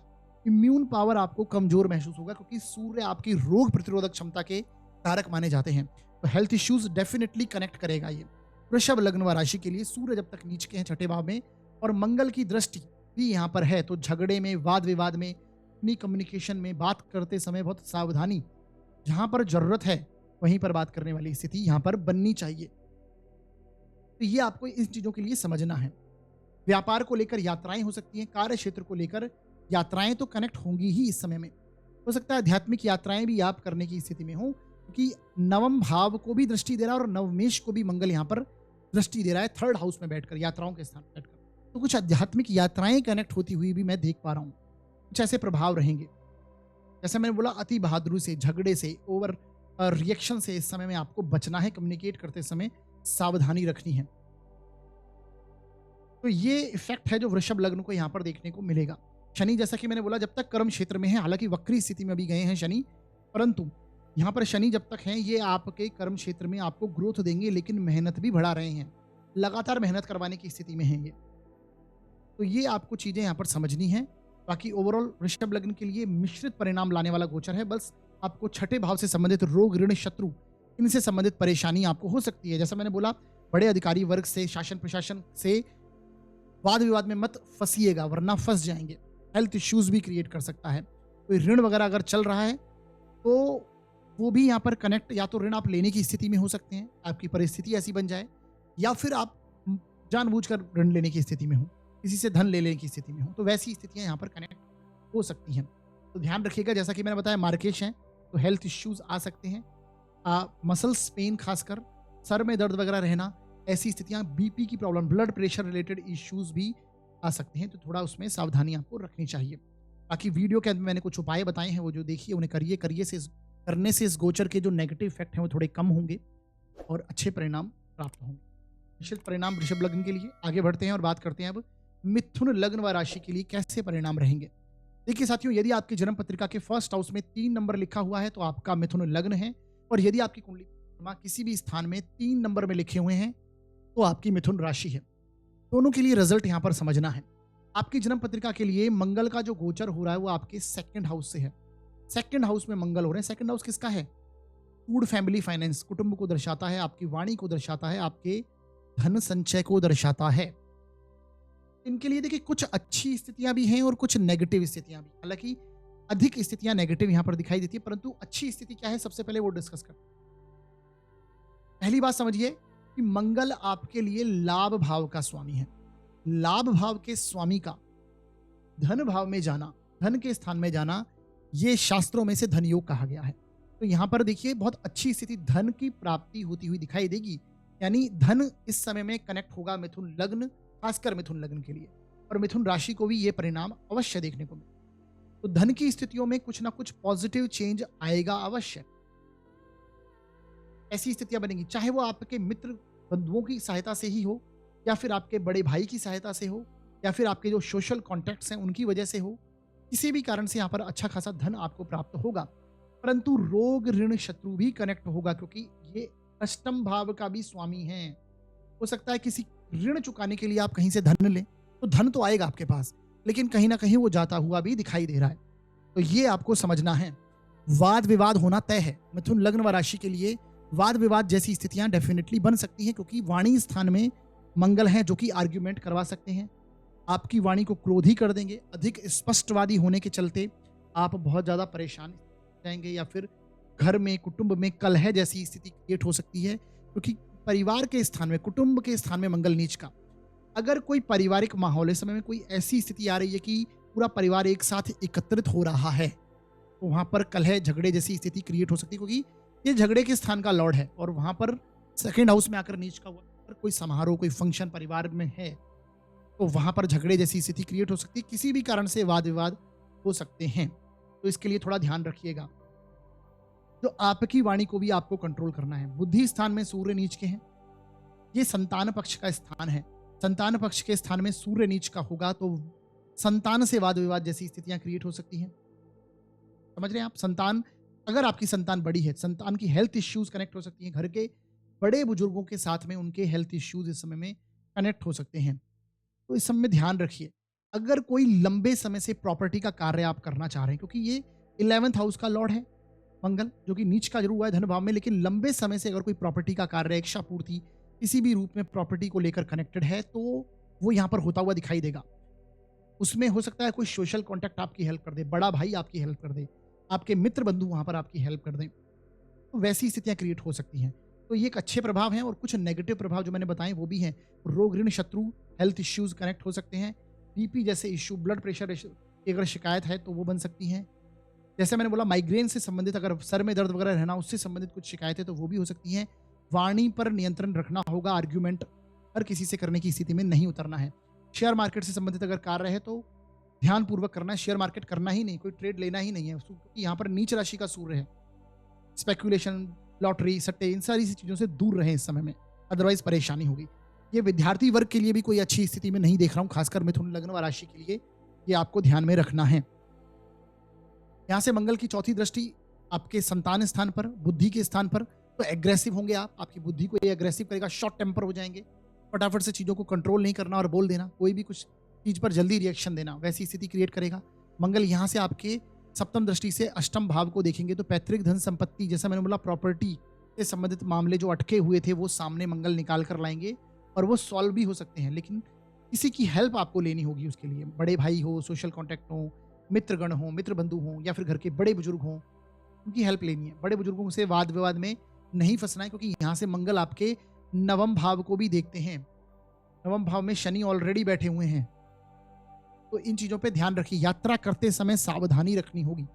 इम्यून पावर आपको कमजोर महसूस होगा, क्योंकि सूर्य आपकी रोग प्रतिरोधक क्षमता के कारक माने जाते हैं। तो हेल्थ इश्यूज डेफिनेटली कनेक्ट करेगा ये। वृषभ लग्न व राशि के लिए सूर्य जब तक नीच के हैं 6ठे भाव में, और मंगल की दृष्टि भी यहाँ पर है, तो झगड़े में, वाद विवाद में, अपनी कम्युनिकेशन में, बात करते समय बहुत सावधानी, जहां पर जरूरत है वहीं पर बात करने वाली स्थिति यहां पर बननी चाहिए। तो ये आपको इन चीजों के लिए समझना है। व्यापार को लेकर यात्राएं हो सकती हैं, कार्य क्षेत्र को लेकर यात्राएं तो कनेक्ट होंगी ही। इस समय में हो सकता है आध्यात्मिक यात्राएं भी आप करने की स्थिति में हो, क्योंकि 9वें भाव को भी दृष्टि दे रहा है और नवमेश को भी मंगल यहाँ पर दृष्टि दे रहा है, 3rd हाउस में बैठकर, यात्राओं के स्थान बैठकर। तो कुछ आध्यात्मिक यात्राएं कनेक्ट होती हुई भी मैं देख पा रहा हूँ। कुछ ऐसे प्रभाव रहेंगे, जैसे मैंने बोला, अति बहादुरी से, झगड़े से, ओवर रिएक्शन से इस समय में आपको बचना है। कम्युनिकेट करते समय सावधानी रखनी है। तो ये इफेक्ट है जो वृषभ लग्न को यहाँ पर देखने को मिलेगा। शनि, जैसा कि मैंने बोला, जब तक कर्म क्षेत्र में है, हालांकि वक्री स्थिति में भी गए हैं शनि, परंतु यहाँ पर शनि जब तक हैं, ये आपके कर्म क्षेत्र में आपको ग्रोथ देंगे, लेकिन मेहनत भी बढ़ा रहे हैं, लगातार मेहनत करवाने की स्थिति में हैं ये। तो ये आपको चीजें यहाँ पर समझनी है। बाकी ओवरऑल वृषभ लग्न के लिए मिश्रित परिणाम लाने वाला गोचर है। बस आपको 6ठे भाव से संबंधित रोग ऋण शत्रु, इनसे संबंधित परेशानी आपको हो सकती है। जैसा मैंने बोला, बड़े अधिकारी वर्ग से, शासन प्रशासन से वाद विवाद में मत फंसिएगा, वरना फंस जाएंगे। हेल्थ इश्यूज भी क्रिएट कर सकता है। कोई ऋण वगैरह अगर चल रहा है तो वो भी यहाँ पर कनेक्ट, या तो ऋण आप लेने की स्थिति में हो सकते हैं, आपकी परिस्थिति ऐसी बन जाए, या फिर आप जानबूझकर ऋण लेने की स्थिति में हो, किसी से धन ले लेने की स्थिति में हो। तो वैसी स्थितियां यहाँ पर कनेक्ट हो सकती हैं। तो ध्यान रखिएगा, जैसा कि मैंने बताया, मार्केश हैं तो हेल्थ इश्यूज आ सकते हैं, मसल्स पेन, खासकर सर में दर्द वगैरह रहना, ऐसी स्थितियां, बीपी की problem, blood pressure related issues भी आ सकते हैं, तो थोड़ा उसमें सावधानी आपको रखनी चाहिए। बाकी वीडियो के अंदर मैंने कुछ उपाय बताए हैं, वो जो देखिए उन्हें करिए, करने से इस गोचर के जो नेगेटिव इफेक्ट हैं वो थोड़े कम होंगे और अच्छे परिणाम प्राप्त होंगे। निश्चित परिणाम वृषभ लग्न के लिए। आगे बढ़ते हैं और बात करते हैं अब मिथुन लग्न व राशि के लिए कैसे परिणाम रहेंगे। देखिए साथियों, यदि आपकी जन्म पत्रिका के फर्स्ट हाउस में 3 नंबर लिखा हुआ है तो आपका मिथुन लग्न है, और यदि आपकी कुंडली किसी भी स्थान में 3 नंबर में लिखे हुए हैं तो आपकी मिथुन राशि है। दोनों के लिए रिजल्ट यहां पर समझना है। आपकी जन्म पत्रिका के लिए मंगल का जो गोचर हो रहा है वो आपके सेकंड हाउस से है। सेकंड हाउस में मंगल हो रहे हैं। सेकंड हाउस किसका है? फूड, फैमिली, फाइनेंस, कुटुंब को दर्शाता है, आपकी वाणी को दर्शाता है, आपके धन संचय को दर्शाता है। इनके लिए देखिए कुछ अच्छी स्थितियां भी हैं और कुछ नेगेटिव स्थितियां भी। हालांकि अधिक स्थितियां नेगेटिव यहां पर दिखाई देती है, परंतु अच्छी स्थिति क्या है सबसे पहले वो डिस्कस करते हैं। पहली बात समझिए कि मंगल आपके लिए लाभ भाव का स्वामी है। लाभ भाव के स्वामी का धन भाव में जाना, धन के स्थान में जाना, ये शास्त्रों में से धन योग कहा गया है। तो यहां पर देखिए बहुत अच्छी स्थिति धन की प्राप्ति होती हुई दिखाई देगी। यानी धन इस समय में कनेक्ट होगा मिथुन लग्न, खासकर मिथुन लग्न के लिए, और मिथुन राशि को भी ये परिणाम अवश्य देखने को मिले। तो धन की स्थितियों में कुछ ना कुछ पॉजिटिव चेंज आएगा अवश्य। ऐसी स्थितियां बनेंगी, चाहे वो आपके मित्र बंधुओं की सहायता से ही हो, या फिर आपके बड़े भाई की सहायता से हो, या फिर आपके जो सोशल कॉन्टैक्ट्स हैं उनकी वजह से हो। किसी भी कारण से यहाँ पर अच्छा खासा धन आपको प्राप्त होगा। परंतु रोग ऋण शत्रु भी कनेक्ट होगा, क्योंकि ये अष्टम भाव का भी स्वामी है। हो सकता है किसी ऋण चुकाने के लिए आप कहीं से धन लें, तो धन तो आएगा आपके पास, लेकिन कहीं ना कहीं वो जाता हुआ भी दिखाई दे रहा है। तो ये आपको समझना है। वाद विवाद होना तय है। मिथुन लग्न व राशि के लिए वाद विवाद जैसी स्थितियां डेफिनेटली बन सकती हैं, क्योंकि वाणी स्थान में मंगल हैं जो कि आर्ग्यूमेंट करवा सकते हैं, आपकी वाणी को क्रोधी कर देंगे। अधिक स्पष्टवादी होने के चलते आप बहुत ज्यादा परेशान हो जाएंगे, या फिर घर में कुटुंब में कलह जैसी स्थिति क्रिएट हो सकती है, क्योंकि परिवार के स्थान में, कुटुंब के स्थान में मंगल नीच का। अगर कोई पारिवारिक माहौल इस समय में कोई ऐसी स्थिति आ रही है कि पूरा परिवार एक साथ एकत्रित हो रहा है, तो वहां पर कलह झगड़े जैसी स्थिति क्रिएट हो सकती है, क्योंकि ये झगड़े के स्थान का लॉर्ड है, और वहां पर सेकेंड हाउस में आकर नीच का हुआ। अगर कोई समारोह, कोई फंक्शन परिवार में है, तो वहां पर झगड़े जैसी स्थिति क्रिएट हो सकती है। किसी भी कारण से वाद विवाद हो सकते हैं, तो इसके लिए थोड़ा ध्यान रखिएगा। तो आपकी वाणी को भी आपको कंट्रोल करना है। बुद्धि स्थान में सूर्य नीच के हैं, ये संतान पक्ष का स्थान है। संतान पक्ष के स्थान में सूर्य नीच का होगा तो संतान से वाद विवाद जैसी स्थितियां क्रिएट हो सकती हैं। समझ रहे हैं आप? संतान, अगर आपकी संतान बड़ी है, संतान की हेल्थ इश्यूज कनेक्ट हो सकती हैं। घर के बड़े बुजुर्गों के साथ में उनके हेल्थ इश्यूज इस समय में कनेक्ट हो सकते हैं, तो इस समय में ध्यान रखिए। अगर कोई लंबे समय से प्रॉपर्टी का कार्य आप करना चाह रहे हैं, क्योंकि ये 11th हाउस का लॉर्ड है मंगल, जो कि नीच का जरूर हुआ है धन भाव में, लेकिन लंबे समय से अगर कोई प्रॉपर्टी का कार्य, इच्छा पूर्ति किसी भी रूप में प्रॉपर्टी को लेकर कनेक्टेड है, तो वो यहाँ पर होता हुआ दिखाई देगा। उसमें हो सकता है कोई सोशल कॉन्टैक्ट आपकी हेल्प कर दे, बड़ा भाई आपकी हेल्प कर दे, आपके मित्र बंधु वहां पर आपकी हेल्प कर दें, तो वैसी स्थितियां क्रिएट हो सकती हैं। तो ये एक अच्छे प्रभाव हैं, और कुछ नेगेटिव प्रभाव जो मैंने बताए वो भी हैं। रोग ऋण शत्रु, हेल्थ इश्यूज कनेक्ट हो सकते हैं। बीपी जैसे इश्यू, ब्लड प्रेशर की अगर शिकायत है तो वो बन सकती हैं। जैसे मैंने बोला माइग्रेन से संबंधित, अगर सर में दर्द वगैरह रहना, उससे संबंधित कुछ शिकायतें तो वो भी हो सकती हैं। वाणी पर नियंत्रण रखना होगा, आर्ग्यूमेंट हर किसी से करने की स्थिति में नहीं उतरना है। शेयर मार्केट से संबंधित अगर कार्य है तो ध्यानपूर्वक करना है। शेयर मार्केट करना ही नहीं, कोई ट्रेड लेना ही नहीं है, क्योंकि यहाँ पर नीच राशि का सूर्य है। स्पेकुलेशन, लॉटरी, सट्टे, इन सारी चीजों से दूर रहें इस समय में, अदरवाइज परेशानी होगी। ये विद्यार्थी वर्ग के लिए भी कोई अच्छी स्थिति में नहीं देख रहा हूँ, खासकर मिथुन लग्न व राशि के लिए ये आपको ध्यान में रखना है। यहाँ से मंगल की चौथी दृष्टि आपके संतान स्थान पर, बुद्धि के स्थान पर, तो एग्रेसिव होंगे आप, आपकी बुद्धि को ये एग्रेसिव करेगा, शॉर्ट टेम्पर हो जाएंगे, फटाफट से चीजों को कंट्रोल नहीं करना और बोल देना, कोई भी कुछ चीज पर जल्दी रिएक्शन देना, वैसी स्थिति क्रिएट करेगा। मंगल यहाँ से आपके सप्तम दृष्टि से अष्टम भाव को देखेंगे, तो पैतृक धन संपत्ति, जैसा मैंने बोला प्रॉपर्टी से संबंधित मामले जो अटके हुए थे वो सामने मंगल निकाल कर लाएंगे, और वो सॉल्व भी हो सकते हैं। लेकिन किसी की हेल्प आपको लेनी होगी उसके लिए, बड़े भाई हो, सोशल कॉन्टैक्ट हो, मित्रगण हो, मित्र बंधु हो, या फिर घर के बड़े बुजुर्ग हों, उनकी हेल्प लेनी है। बड़े बुजुर्गों से वाद विवाद में नहीं फंसना है, क्योंकि यहाँ से मंगल आपके नवम भाव को भी देखते हैं। नवम भाव में शनि ऑलरेडी बैठे हुए हैं, तो इन चीजों पे ध्यान रखिए। यात्रा करते समय सावधानी रखनी होगी,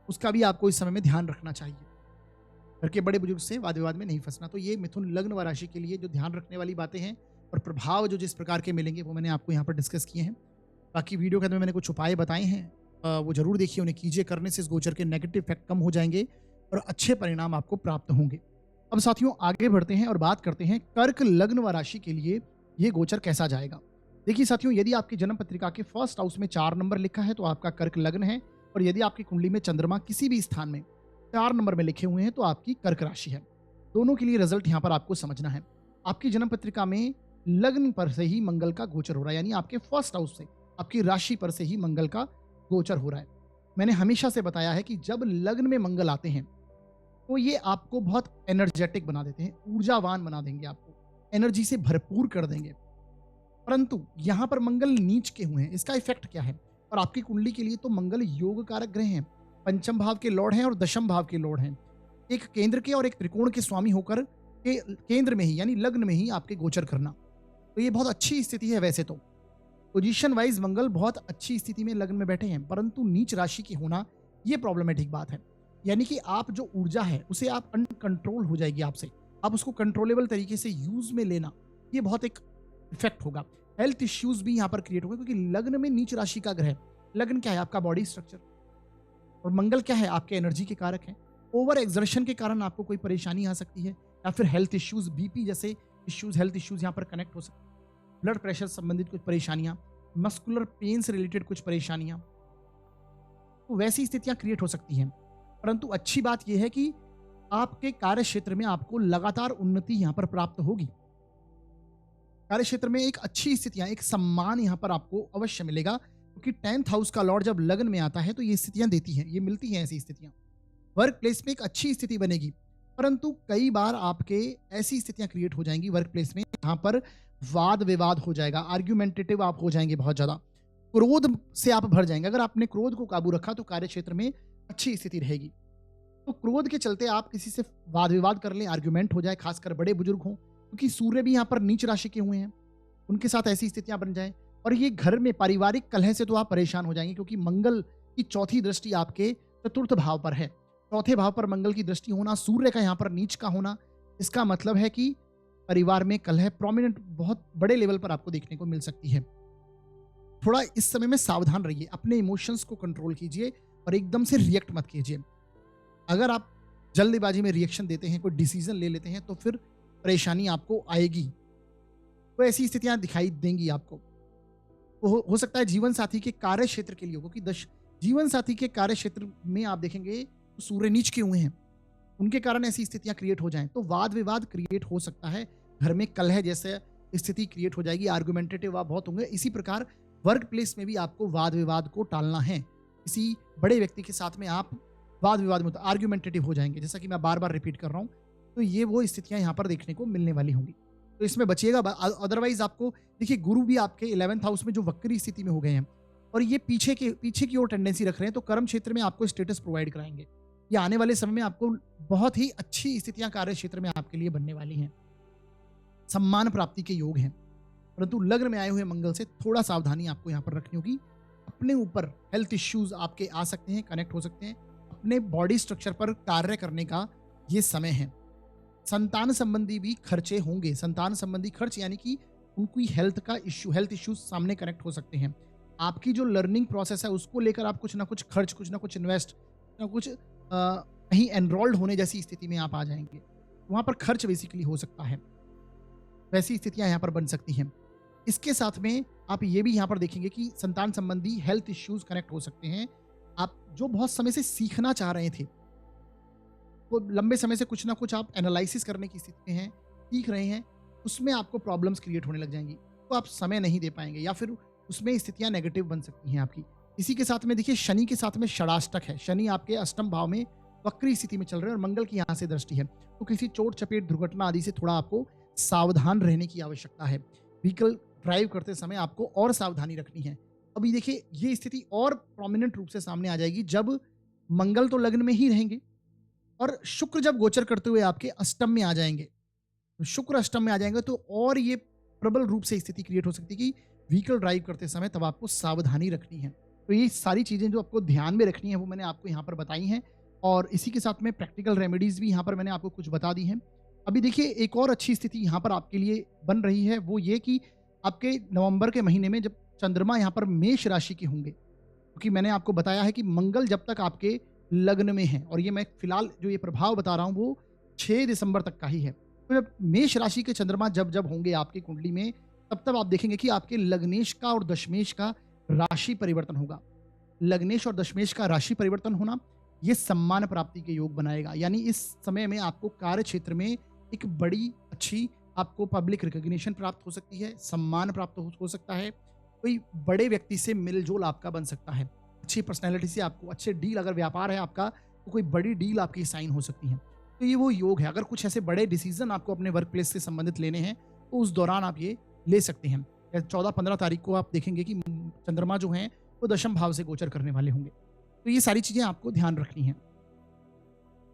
उसका भी आपको इस समय में ध्यान रखना चाहिए। घर के बड़े बुजुर्ग से वाद विवाद में नहीं फंसना। तो ये मिथुन लग्न व राशि के लिए जो ध्यान रखने वाली बातें हैं और प्रभाव जो जिस प्रकार के मिलेंगे वो मैंने आपको यहाँ पर डिस्कस किए हैं। बाकी वीडियो के अंदर मैंने कुछ उपाय बताए हैं, वो जरूर देखिए, उन्हें कीजिए। करने से इस गोचर के नेगेटिव इफेक्ट कम हो जाएंगे और अच्छे परिणाम आपको प्राप्त होंगे। अब साथियों आगे बढ़ते हैं और बात करते हैं कर्क लग्न व राशि के लिए ये गोचर कैसा जाएगा। देखिए साथियों, यदि आपकी जन्म पत्रिका के फर्स्ट हाउस में 4 नंबर लिखा है तो आपका कर्क लग्न है, और यदि आपकी कुंडली में चंद्रमा किसी भी स्थान में 4 नंबर में लिखे हुए हैं तो आपकी कर्क राशि है। दोनों के लिए रिजल्ट यहाँ पर आपको समझना है। आपकी जन्म पत्रिका में लग्न पर से ही मंगल का गोचर हो रहा है, यानी आपके फर्स्ट हाउस से, आपकी राशि पर से ही मंगल का गोचर हो रहा है। मैंने हमेशा से बताया है कि जब लग्न में मंगल आते हैं तो ये आपको बहुत एनर्जेटिक बना देते हैं, ऊर्जावान बना देंगे, आपको एनर्जी से भरपूर कर देंगे। परंतु यहाँ पर मंगल नीच के हुए हैं, इसका इफेक्ट क्या है? और आपकी कुंडली के लिए तो मंगल योग कारक ग्रह हैं, पंचम भाव के लॉर्ड हैं और दशम भाव के लॉर्ड हैं। एक केंद्र के और एक त्रिकोण के स्वामी होकर के केंद्र में ही यानी लग्न में ही आपके गोचर करना, तो ये बहुत अच्छी स्थिति है। वैसे तो पोजीशन वाइज मंगल बहुत अच्छी स्थिति में लग्न में बैठे हैं, परंतु नीच राशि के होना ये प्रॉब्लमेटिक बात है। यानी कि आप जो ऊर्जा है उसे आप अनकंट्रोल हो जाएगी आपसे, आप उसको कंट्रोलेबल तरीके से यूज में लेना, ये बहुत एक इफेक्ट होगा। हेल्थ इश्यूज भी यहाँ पर क्रिएट होगा, क्योंकि लग्न में नीच राशि का ग्रह, लग्न क्या है? आपका बॉडी स्ट्रक्चर, और मंगल क्या है? आपके एनर्जी के कारक हैं। ओवर एक्सर्शन के कारण आपको कोई परेशानी आ सकती है, या फिर हेल्थ इश्यूज, बीपी जैसे इश्यूज, हेल्थ इश्यूज यहाँ पर कनेक्ट हो सकते हैं। ब्लड प्रेशर संबंधित कुछ परेशानियां, मस्कुलर पेन से रिलेटेड कुछ परेशानियां, तो वैसी स्थितियां क्रिएट हो सकती हैं। परंतु अच्छी बात यह है कि आपके कार्य क्षेत्र में आपको लगातार उन्नति यहां पर प्राप्त होगी। कार्य क्षेत्र में एक अच्छी स्थितियां, एक सम्मान यहां पर आपको अवश्य मिलेगा, क्योंकि 10th हाउस का लॉर्ड जब लग्न में आता है तो ये स्थितियां देती हैं, ये मिलती हैं ऐसी स्थितियां। वर्क प्लेस में एक अच्छी स्थिति बनेगी, परंतु कई बार आपके ऐसी स्थितियां क्रिएट हो जाएंगी वर्क प्लेस में जहां पर वाद विवाद हो जाएगा, आर्ग्यूमेंटेटिव आप हो जाएंगे, बहुत ज्यादा क्रोध से आप भर जाएंगे। अगर आपने क्रोध को काबू रखा तो कार्य क्षेत्र में अच्छी स्थिति रहेगी। तो क्रोध के चलते आप किसी से वाद विवाद कर लें, आर्ग्यूमेंट हो जाए, खासकर बड़े बुजुर्ग हों, क्योंकि सूर्य भी यहाँ पर नीच राशि के हुए हैं, उनके साथ ऐसी स्थितियां बन जाएं। और ये घर में पारिवारिक कलह से तो आप परेशान हो जाएंगे, क्योंकि मंगल की चौथी दृष्टि आपके चतुर्थ भाव पर है। चौथे भाव पर मंगल की दृष्टि होना, सूर्य का यहाँ पर नीच का होना, इसका मतलब है कि परिवार में कलह प्रोमिनेंट बहुत बड़े लेवल पर आपको देखने को मिल सकती है। थोड़ा इस समय में सावधान रहिए, अपने इमोशंस को कंट्रोल कीजिए और एकदम से रिएक्ट मत कीजिए। अगर आप जल्दबाजी में रिएक्शन देते हैं, कोई डिसीजन ले लेते हैं, तो फिर परेशानी आपको आएगी। तो ऐसी स्थितियां दिखाई देंगी आपको। तो हो सकता है जीवन साथी के कार्य क्षेत्र के लिए, क्योंकि जीवन साथी के कार्य क्षेत्र में आप देखेंगे तो सूर्य नीच के हुए हैं, उनके कारण ऐसी स्थितियां क्रिएट हो जाएं तो वाद विवाद क्रिएट हो सकता है, घर में कलह जैसे स्थिति क्रिएट हो जाएगी, आर्गुमेंटेटिव आप बहुत होंगे। इसी प्रकार वर्क प्लेस में भी आपको वाद विवाद को टालना है। किसी बड़े व्यक्ति के साथ में आप वाद विवाद में आर्ग्यूमेंटेटिव हो जाएंगे, जैसा कि मैं बार बार रिपीट कर रहा हूं, तो ये वो स्थितियां यहां पर देखने को मिलने वाली होंगी, तो इसमें बचिएगा। अदरवाइज आपको देखिए, गुरु भी आपके 11th हाउस में जो वक्री स्थिति में हो गए हैं और ये पीछे की ओर टेंडेंसी रख रहे हैं, तो कर्म क्षेत्र में आपको स्टेटस प्रोवाइड कराएंगे। ये आने वाले समय में आपको बहुत ही अच्छी स्थितियां कार्य क्षेत्र में आपके लिए बनने वाली हैं, सम्मान प्राप्ति के योग हैं। परंतु लग्न में आए हुए मंगल से थोड़ा सावधानी आपको यहाँ पर रखनी होगी। अपने ऊपर हेल्थ इश्यूज आपके आ सकते हैं, कनेक्ट हो सकते हैं। अपने बॉडी स्ट्रक्चर पर कार्य करने का ये समय है। संतान संबंधी भी खर्चे होंगे, संतान संबंधी खर्च यानी कि उनकी हेल्थ इश्यूज सामने कनेक्ट हो सकते हैं। आपकी जो लर्निंग प्रोसेस है उसको लेकर आप कुछ ना कुछ खर्च, कुछ ना कुछ इन्वेस्ट, कुछ कहीं एनरोल्ड होने जैसी स्थिति में आप आ जाएंगे, वहां पर खर्च बेसिकली हो सकता है। वैसी स्थितियां यहाँ पर बन सकती हैं। इसके साथ में आप ये भी यहाँ पर देखेंगे कि संतान संबंधी हेल्थ इश्यूज कनेक्ट हो सकते हैं। आप जो बहुत समय से सीखना चाह रहे थे, वो लंबे समय से कुछ ना कुछ आप एनालिसिस करने की स्थिति में हैं, सीख रहे हैं, उसमें आपको प्रॉब्लम्स क्रिएट होने लग जाएंगी, तो आप समय नहीं दे पाएंगे या फिर उसमें स्थितियां नेगेटिव बन सकती हैं आपकी। इसी के साथ में देखिए, शनि के साथ में षडाष्टक है, शनि आपके अष्टम भाव में वक्री स्थिति में चल रहे हैं और मंगल की यहाँ से दृष्टि है, तो किसी चोट चपेट दुर्घटना आदि से थोड़ा आपको सावधान रहने की आवश्यकता है। व्हीकल ड्राइव करते समय आपको और सावधानी रखनी है। अभी देखिए, ये स्थिति और प्रोमिनेंट रूप से सामने आ जाएगी जब मंगल तो लग्न में ही रहेंगे और शुक्र जब गोचर करते हुए आपके अष्टम में आ जाएंगे, शुक्र अष्टम में आ जाएंगे, तो और ये प्रबल रूप से स्थिति क्रिएट हो सकती है कि व्हीकल ड्राइव करते समय तब आपको सावधानी रखनी है। तो ये सारी चीजें जो आपको ध्यान में रखनी है वो मैंने आपको यहाँ पर बताई हैं। और इसी के साथ में प्रैक्टिकल रेमेडीज़ भी यहाँ पर मैंने आपको कुछ बता दी हैं। अभी देखिए एक और अच्छी स्थिति यहाँ पर आपके लिए बन रही है, वो ये कि आपके नवंबर के महीने में जब चंद्रमा यहाँ पर मेष राशि के होंगे, क्योंकि मैंने आपको बताया है कि मंगल जब तक आपके लग्न में है, और ये मैं फिलहाल जो ये प्रभाव बता रहा हूँ वो 6 दिसंबर तक का ही है। तो जब मेष राशि के चंद्रमा जब जब होंगे आपकी कुंडली में, तब तब आप देखेंगे कि आपके लग्नेश का और दशमेश का राशि परिवर्तन होगा। लग्नेश और दशमेश का राशि परिवर्तन होना ये सम्मान प्राप्ति के योग बनाएगा। यानी इस समय में आपको कार्य क्षेत्र में एक बड़ी अच्छी आपको पब्लिक रिकॉग्निशन प्राप्त हो सकती है, सम्मान प्राप्त हो सकता है, कोई बड़े व्यक्ति से मिलजोल आपका बन सकता है, अच्छी पर्सनैलिटी से आपको अच्छे डील, अगर व्यापार है आपका तो कोई बड़ी डील आपकी साइन हो सकती है। तो ये वो योग है। अगर कुछ ऐसे बड़े डिसीजन आपको अपने वर्क प्लेस से संबंधित लेने हैं तो उस दौरान आप ये ले सकते हैं। 14-15 तारीख को आप देखेंगे कि चंद्रमा जो हैं वो दशम भाव से गोचर करने वाले होंगे। तो ये सारी चीज़ें आपको ध्यान रखनी हैं।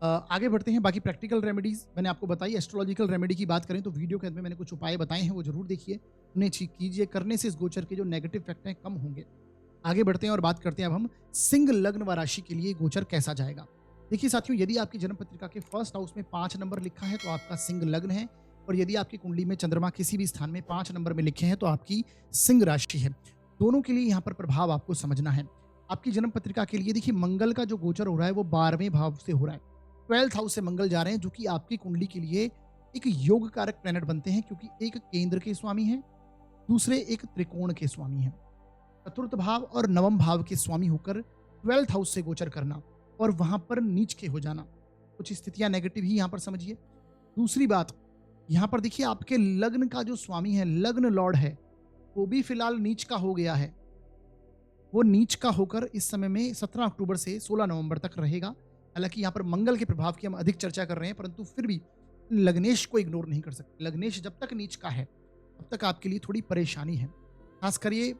आगे बढ़ते हैं। बाकी प्रैक्टिकल रेमेडीज़ मैंने आपको बताई। एस्ट्रोलॉजिकल रेमेडी की बात करें तो वीडियो के अंत में मैंने कुछ उपाय बताए हैं, वो जरूर देखिए, उन्हें ठीक कीजिए। करने से इस गोचर के जो नेगेटिव इफेक्ट हैं कम होंगे। आगे बढ़ते हैं और बात करते हैं अब हम सिंह लग्न व राशि के लिए गोचर कैसा जाएगा। देखिए साथियों, यदि आपकी जन्म पत्रिका के फर्स्ट हाउस में 5 नंबर लिखा है तो आपका सिंह लग्न है, और यदि आपकी कुंडली में चंद्रमा किसी भी स्थान में 5 नंबर में लिखे हैं तो आपकी सिंह राशि है। दोनों के लिए यहाँ पर प्रभाव आपको समझना है। आपकी जन्म पत्रिका के लिए देखिए मंगल का जो गोचर हो रहा है वो 12वें भाव से हो रहा है। 12th हाउस से मंगल जा रहे हैं, जो कि आपकी कुंडली के लिए एक योग कारक प्लैनेट बनते हैं, क्योंकि एक केंद्र के स्वामी हैं, दूसरे एक त्रिकोण के स्वामी हैं। चतुर्थ भाव और नवम भाव के स्वामी होकर 12th हाउस से गोचर करना और वहां पर नीच के हो जाना, कुछ स्थितियां नेगेटिव ही यहां पर समझिए। दूसरी बात, यहां पर देखिए आपके लग्न का जो स्वामी है, लग्न लॉर्ड है, वो भी फिलहाल नीच का हो गया है। वो नीच का होकर इस समय में 17 अक्टूबर से 16 नवंबर तक रहेगा। हालांकि यहाँ पर मंगल के प्रभाव की हम अधिक चर्चा कर रहे हैं, परंतु फिर भी लग्नेश को इग्नोर नहीं कर सकते। लग्नेश जब तक नीच का है तब तक आपके लिए थोड़ी परेशानी है। खासकर ये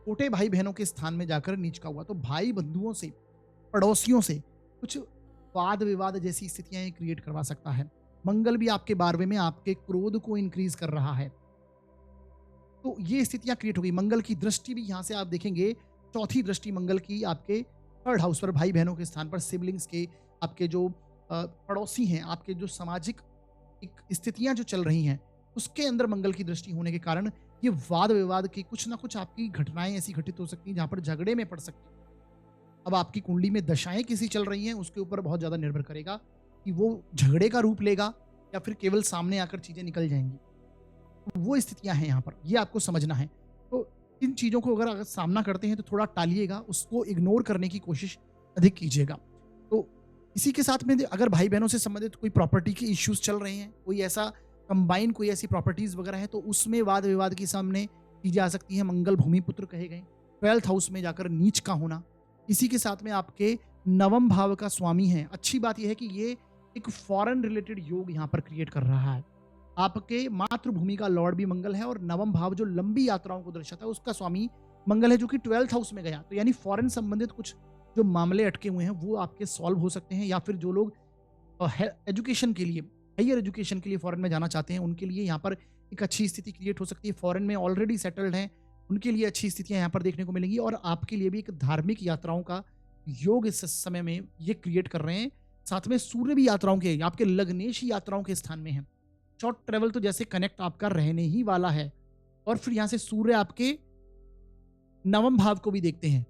छोटे भाई बहनों के स्थान में जाकर नीच का हुआ तो भाई बंधुओं से, पड़ोसियों से कुछ वाद विवाद जैसी स्थितियां क्रिएट करवा सकता है। मंगल भी आपके 12वें में आपके क्रोध को इंक्रीज कर रहा है, तो ये स्थितियां क्रिएट हो गई। मंगल की दृष्टि भी यहां से आप देखेंगे, चौथी दृष्टि मंगल की आपके 3rd हाउस पर, भाई बहनों के स्थान पर, सिबलिंग्स के, आपके जो पड़ोसी हैं, आपके जो सामाजिक एक स्थितियां जो चल रही हैं उसके अंदर मंगल की दृष्टि होने के कारण ये वाद विवाद की कुछ ना कुछ आपकी घटनाएं ऐसी घटित हो सकती हैं जहां पर झगड़े में पड़ सकती हैं। अब आपकी कुंडली में दशाएं किसी चल रही हैं, उसके ऊपर बहुत ज्यादा निर्भर करेगा कि वो झगड़े का रूप लेगा या फिर केवल सामने आकर चीजें निकल जाएंगी। तो वो स्थितियां हैं यहाँ पर, ये आपको समझना है। तो इन चीजों को अगर सामना करते हैं तो थोड़ा टालिएगा, उसको इग्नोर करने की कोशिश अधिक कीजिएगा। तो इसी के साथ में अगर भाई बहनों से संबंधित कोई प्रॉपर्टी के इश्यूज चल रहे हैं, कोई ऐसा कंबाइन कोई ऐसी प्रॉपर्टीज वगैरह है, तो उसमें वाद विवाद की सामने की जा सकती है। मंगल भूमि पुत्र कहे गए, 12th हाउस में जाकर नीच का होना, इसी के साथ में आपके नवम भाव का स्वामी है। अच्छी बात यह है कि ये एक फॉरेन रिलेटेड योग यहाँ पर क्रिएट कर रहा है। आपके मातृभूमि का लॉर्ड भी मंगल है और नवम भाव जो लंबी यात्राओं को दर्शाता है उसका स्वामी मंगल है, जो कि 12th हाउस में गया। तो यानी फॉरेन संबंधित कुछ जो मामले अटके हुए हैं वो आपके सॉल्व हो सकते हैं, या फिर जो लोग एजुकेशन के लिए, हायर एजुकेशन के लिए फॉरेन में जाना चाहते हैं उनके लिए यहाँ पर एक अच्छी स्थिति क्रिएट हो सकती है। फॉरेन में ऑलरेडी सेटल्ड हैं उनके लिए अच्छी स्थितियां यहाँ पर देखने को मिलेंगी, और आपके लिए भी एक धार्मिक यात्राओं का योग इस समय में ये क्रिएट कर रहे हैं। साथ में सूर्य भी यात्राओं के, आपके लग्नेश यात्राओं के स्थान में है। शॉर्ट ट्रेवल तो जैसे कनेक्ट आपका रहने ही वाला है, और फिर यहां से सूर्य आपके नवम भाव को भी देखते हैं,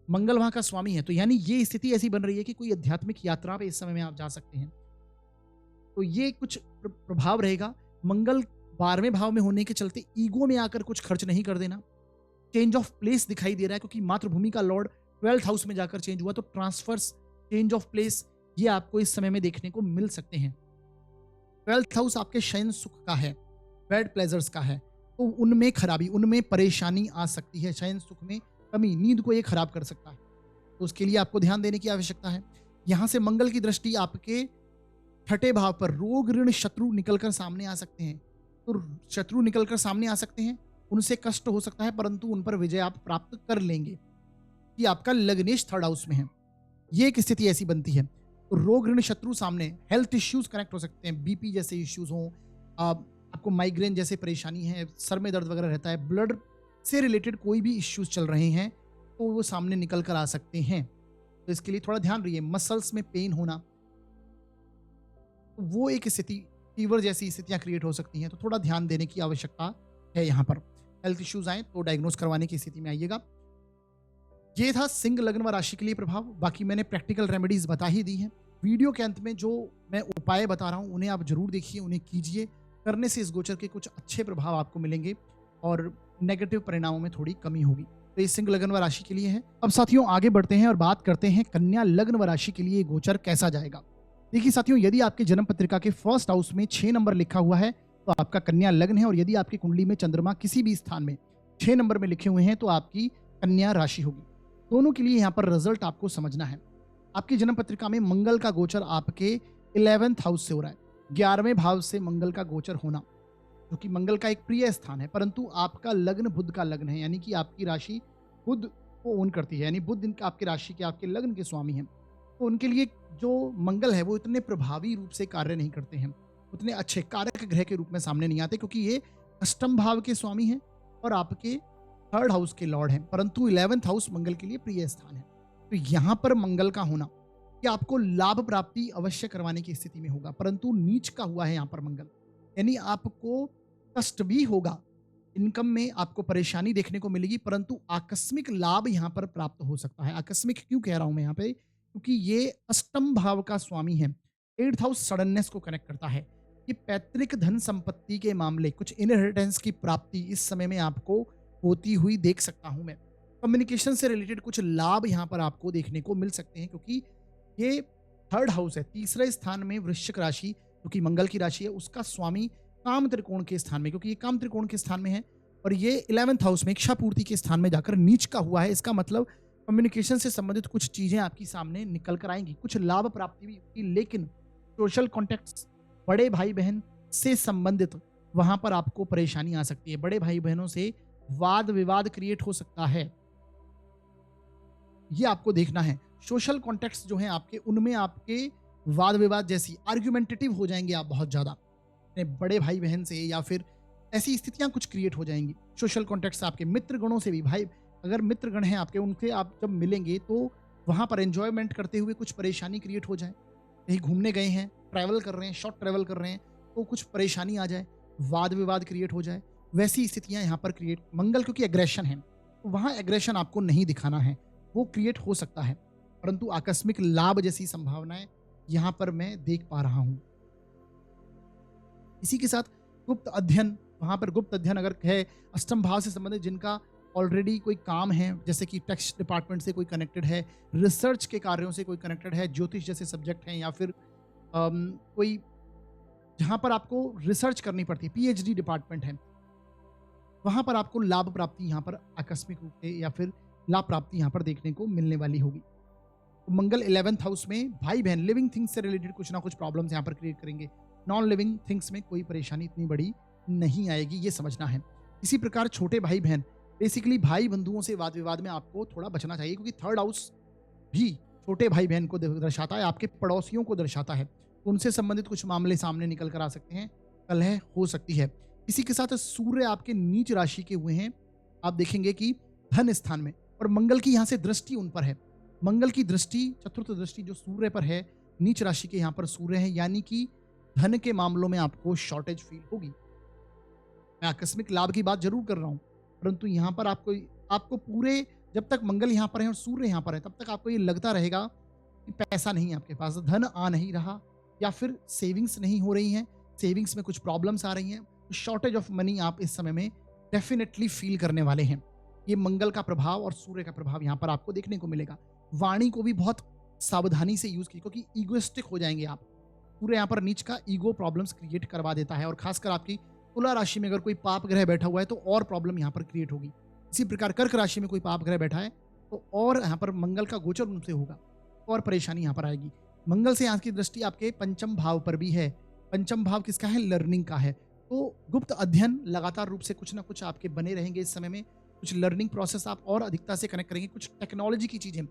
मंगल वहां का स्वामी है। तो यानी ये स्थिति ऐसी बन रही है कि कोई आध्यात्मिक यात्रा पे इस समय में आप जा सकते हैं। तो ये कुछ प्रभाव रहेगा। मंगल 12वें भाव में होने के चलते ईगो में आकर कुछ खर्च नहीं कर देना। चेंज ऑफ प्लेस दिखाई दे रहा है, क्योंकि मातृभूमि का लॉर्ड 12th हाउस में जाकर चेंज हुआ, तो ट्रांसफर्स, चेंज ऑफ प्लेस ये आपको इस समय में देखने को मिल सकते हैं। 12th हाउस आपके शयन सुख का है, बेड प्लेजर्स का है, तो उनमें खराबी, उनमें परेशानी आ सकती है। शयन सुख में कमी, नींद को ये खराब कर सकता है, तो उसके लिए आपको ध्यान देने की आवश्यकता है। यहां से मंगल की दृष्टि आपके 6ठे भाव पर, रोग ऋण शत्रु निकलकर सामने आ सकते हैं। तो शत्रु निकलकर सामने आ सकते हैं, उनसे कष्ट हो सकता है, परंतु उन पर विजय आप प्राप्त कर लेंगे कि आपका लग्नेश 3rd हाउस में है। ये एक स्थिति ऐसी बनती है। तो रोग ऋण शत्रु सामने, हेल्थ इश्यूज कनेक्ट हो सकते हैं, बीपी जैसे इश्यूज हों, आपको माइग्रेन जैसे परेशानी है, सर में दर्द वगैरह रहता है, ब्लड से रिलेटेड कोई भी इश्यूज चल रहे हैं तो वो सामने निकल कर आ सकते हैं। तो इसके लिए थोड़ा ध्यान रहिए। मसल्स में पेन होना, वो एक स्थिति, फीवर जैसी स्थितियां क्रिएट हो सकती हैं, तो थोड़ा ध्यान देने की आवश्यकता है। यहाँ पर हेल्थ इश्यूज आए तो डायग्नोस करवाने की स्थिति में आइएगा। ये था सिंह लग्न व राशि के लिए प्रभाव। बाकी मैंने प्रैक्टिकल रेमेडीज बता ही दी हैं। वीडियो के अंत में जो मैं उपाय बता रहा हूँ उन्हें आप जरूर देखिए, उन्हें कीजिए। करने से इस गोचर के कुछ अच्छे प्रभाव आपको मिलेंगे और नेगेटिव परिणामों में थोड़ी कमी होगी। तो ये सिंह लग्न व राशि के लिए है। अब साथियों आगे बढ़ते हैं और बात करते हैं कन्या लग्न व राशि के लिए गोचर कैसा जाएगा। देखिए साथियों, यदि आपके जन्म पत्रिका के फर्स्ट हाउस में 6 नंबर लिखा हुआ है तो आपका कन्या लग्न है, और यदि आपकी कुंडली में चंद्रमा किसी भी स्थान में 6 नंबर में लिखे हुए हैं तो आपकी कन्या राशि होगी। दोनों के लिए यहाँ पर रिजल्ट आपको समझना है। आपकी जन्म पत्रिका में मंगल का गोचर आपके 11th हाउस से हो रहा है। 11वें भाव से मंगल का गोचर होना, जो कि मंगल का एक प्रिय स्थान है, परंतु आपका लग्न बुध का लग्न है, यानी कि आपकी राशि बुध को ओन करती है, यानी बुध इनका आपकी राशि के, आपके लग्न के स्वामी हैं। तो उनके लिए जो मंगल है वो इतने प्रभावी रूप से कार्य नहीं करते हैं, उतने अच्छे कारक ग्रह के रूप में सामने नहीं आते, क्योंकि ये अष्टम भाव के स्वामी हैं और आपके 3rd हाउस के लॉर्ड हैं, परंतु 11th हाउस मंगल के लिए प्रिय स्थान है। तो यहाँ पर मंगल का होना कि आपको लाभ प्राप्ति अवश्य करवाने की स्थिति में होगा, परंतु नीच का हुआ है यहाँ पर मंगल, यानी आपको कष्ट भी होगा, इनकम में आपको परेशानी देखने को मिलेगी, परंतु आकस्मिक लाभ यहाँ पर प्राप्त हो सकता है। आकस्मिक क्यों कह रहा हूं मैं यहाँ पे, क्योंकि ये अष्टम भाव का स्वामी है। 8th हाउस सडननेस को कनेक्ट करता है। कि पैतृक धन संपत्ति के मामले, कुछ इनहेरिटेंस की प्राप्ति इस समय में आपको होती हुई देख सकता हूं मैं। कम्युनिकेशन से रिलेटेड कुछ लाभ यहाँ पर आपको देखने को मिल सकते हैं, क्योंकि ये 3rd हाउस है। तीसरे स्थान में वृश्चिक राशि, जो कि मंगल की राशि है, उसका स्वामी काम त्रिकोण के स्थान में, क्योंकि ये काम त्रिकोण के स्थान में है, और ये 11th हाउस में इच्छा पूर्ति के स्थान में जाकर नीच का हुआ है। इसका मतलब कम्युनिकेशन से संबंधित कुछ चीजें आपकी सामने निकल कर आएंगी, कुछ लाभ प्राप्ति भी होगी, लेकिन सोशल कॉन्टेक्ट, बड़े भाई बहन से संबंधित वहां पर आपको परेशानी आ सकती है। बड़े भाई बहनों से वाद विवाद क्रिएट हो सकता है, ये आपको देखना है। सोशल कॉन्टेक्ट्स जो हैं आपके, उनमें आपके वाद विवाद जैसी आर्ग्यूमेंटेटिव हो जाएंगे आप बहुत ज्यादा अपने बड़े भाई बहन से, या फिर ऐसी स्थितियां कुछ क्रिएट हो जाएंगी। सोशल कॉन्टेक्ट्स आपके मित्र गणों से भी, भाई अगर मित्र गण हैं आपके, उनसे आप जब मिलेंगे तो वहां पर एंजॉयमेंट करते हुए कुछ परेशानी क्रिएट हो जाए। कहीं घूमने गए हैं, ट्रैवल कर रहे हैं, शॉर्ट ट्रैवल कर रहे हैं, तो कुछ परेशानी आ जाए, वाद विवाद क्रिएट हो जाए, वैसी स्थितियां यहाँ पर क्रिएट, मंगल क्योंकि एग्रेशन है, तो वहां एग्रेशन आपको नहीं दिखाना है, वो क्रिएट हो सकता है, परंतु आकस्मिक लाभ जैसी संभावनाएं यहां पर मैं देख पा रहा हूं। इसी के साथ गुप्त अध्ययन, वहां पर गुप्त अध्ययन अगर है, अष्टम भाव से संबंधित जिनका ऑलरेडी कोई काम है, जैसे कि टेक्स्ट डिपार्टमेंट से कोई कनेक्टेड है, रिसर्च के कार्यों से कोई कनेक्टेड है, ज्योतिष जैसे सब्जेक्ट हैं, या फिर कोई जहां पर आपको रिसर्च करनी पड़ती है, पीएचडी डिपार्टमेंट है, वहां पर आपको लाभ प्राप्ति यहाँ पर आकस्मिक रूप से या फिर लाभ प्राप्ति यहाँ पर देखने को मिलने वाली होगी। तो मंगल 11th हाउस में भाई बहन, लिविंग थिंग्स से रिलेटेड कुछ ना कुछ प्रॉब्लम्स यहाँ पर क्रिएट करेंगे। नॉन लिविंग थिंग्स में कोई परेशानी इतनी बड़ी नहीं आएगी, ये समझना है। इसी प्रकार छोटे भाई बहन, बेसिकली भाई बंधुओं से वाद विवाद में आपको थोड़ा बचना चाहिए, क्योंकि 3rd हाउस भी छोटे भाई बहन को दर्शाता है, आपके पड़ोसियों को दर्शाता है, उनसे संबंधित कुछ मामले सामने निकल कर आ सकते हैं, कलह हो सकती है। इसी के साथ सूर्य आपके नीच राशि के हुए हैं, आप देखेंगे कि धन स्थान में, और मंगल की यहाँ से दृष्टि उन पर है। मंगल की दृष्टि, चतुर्थ दृष्टि जो सूर्य पर है, नीच राशि के यहाँ पर सूर्य है, यानी कि धन के मामलों में आपको शॉर्टेज फील होगी। मैं आकस्मिक लाभ की बात जरूर कर रहा हूं, परंतु यहाँ पर आपको पूरे, जब तक मंगल यहाँ पर है और सूर्य यहाँ पर है, तब तक आपको ये लगता रहेगा कि पैसा नहीं है आपके पास, धन आ नहीं रहा, या फिर सेविंग्स नहीं हो रही हैं, सेविंग्स में कुछ प्रॉब्लम्स आ रही हैं, शॉर्टेज ऑफ मनी आप इस समय में डेफिनेटली फील करने वाले हैं। ये मंगल का प्रभाव और सूर्य का प्रभाव यहाँ पर आपको देखने को मिलेगा। वाणी को भी बहुत सावधानी से यूज कीजिए, क्योंकि ईगोइस्टिक हो जाएंगे आप। सूर्य यहाँ पर नीच का ईगो प्रॉब्लम्स क्रिएट करवा देता है, और खासकर आपकी तुला राशि में अगर कोई पाप ग्रह बैठा हुआ है तो और प्रॉब्लम यहाँ पर क्रिएट होगी। इसी प्रकार कर्क राशि में कोई पाप ग्रह बैठा है तो और यहाँ पर मंगल का गोचर उनसे होगा, और परेशानी यहाँ पर आएगी। मंगल से यहाँ की दृष्टि आपके पंचम भाव पर भी है। पंचम भाव किसका है? लर्निंग का है। तो गुप्त अध्ययन लगातार रूप से कुछ ना कुछ आपके बने रहेंगे इस समय में। कुछ लर्निंग प्रोसेस आप और अधिकता से कनेक्ट करेंगे। कुछ टेक्नोलॉजी की चीजें,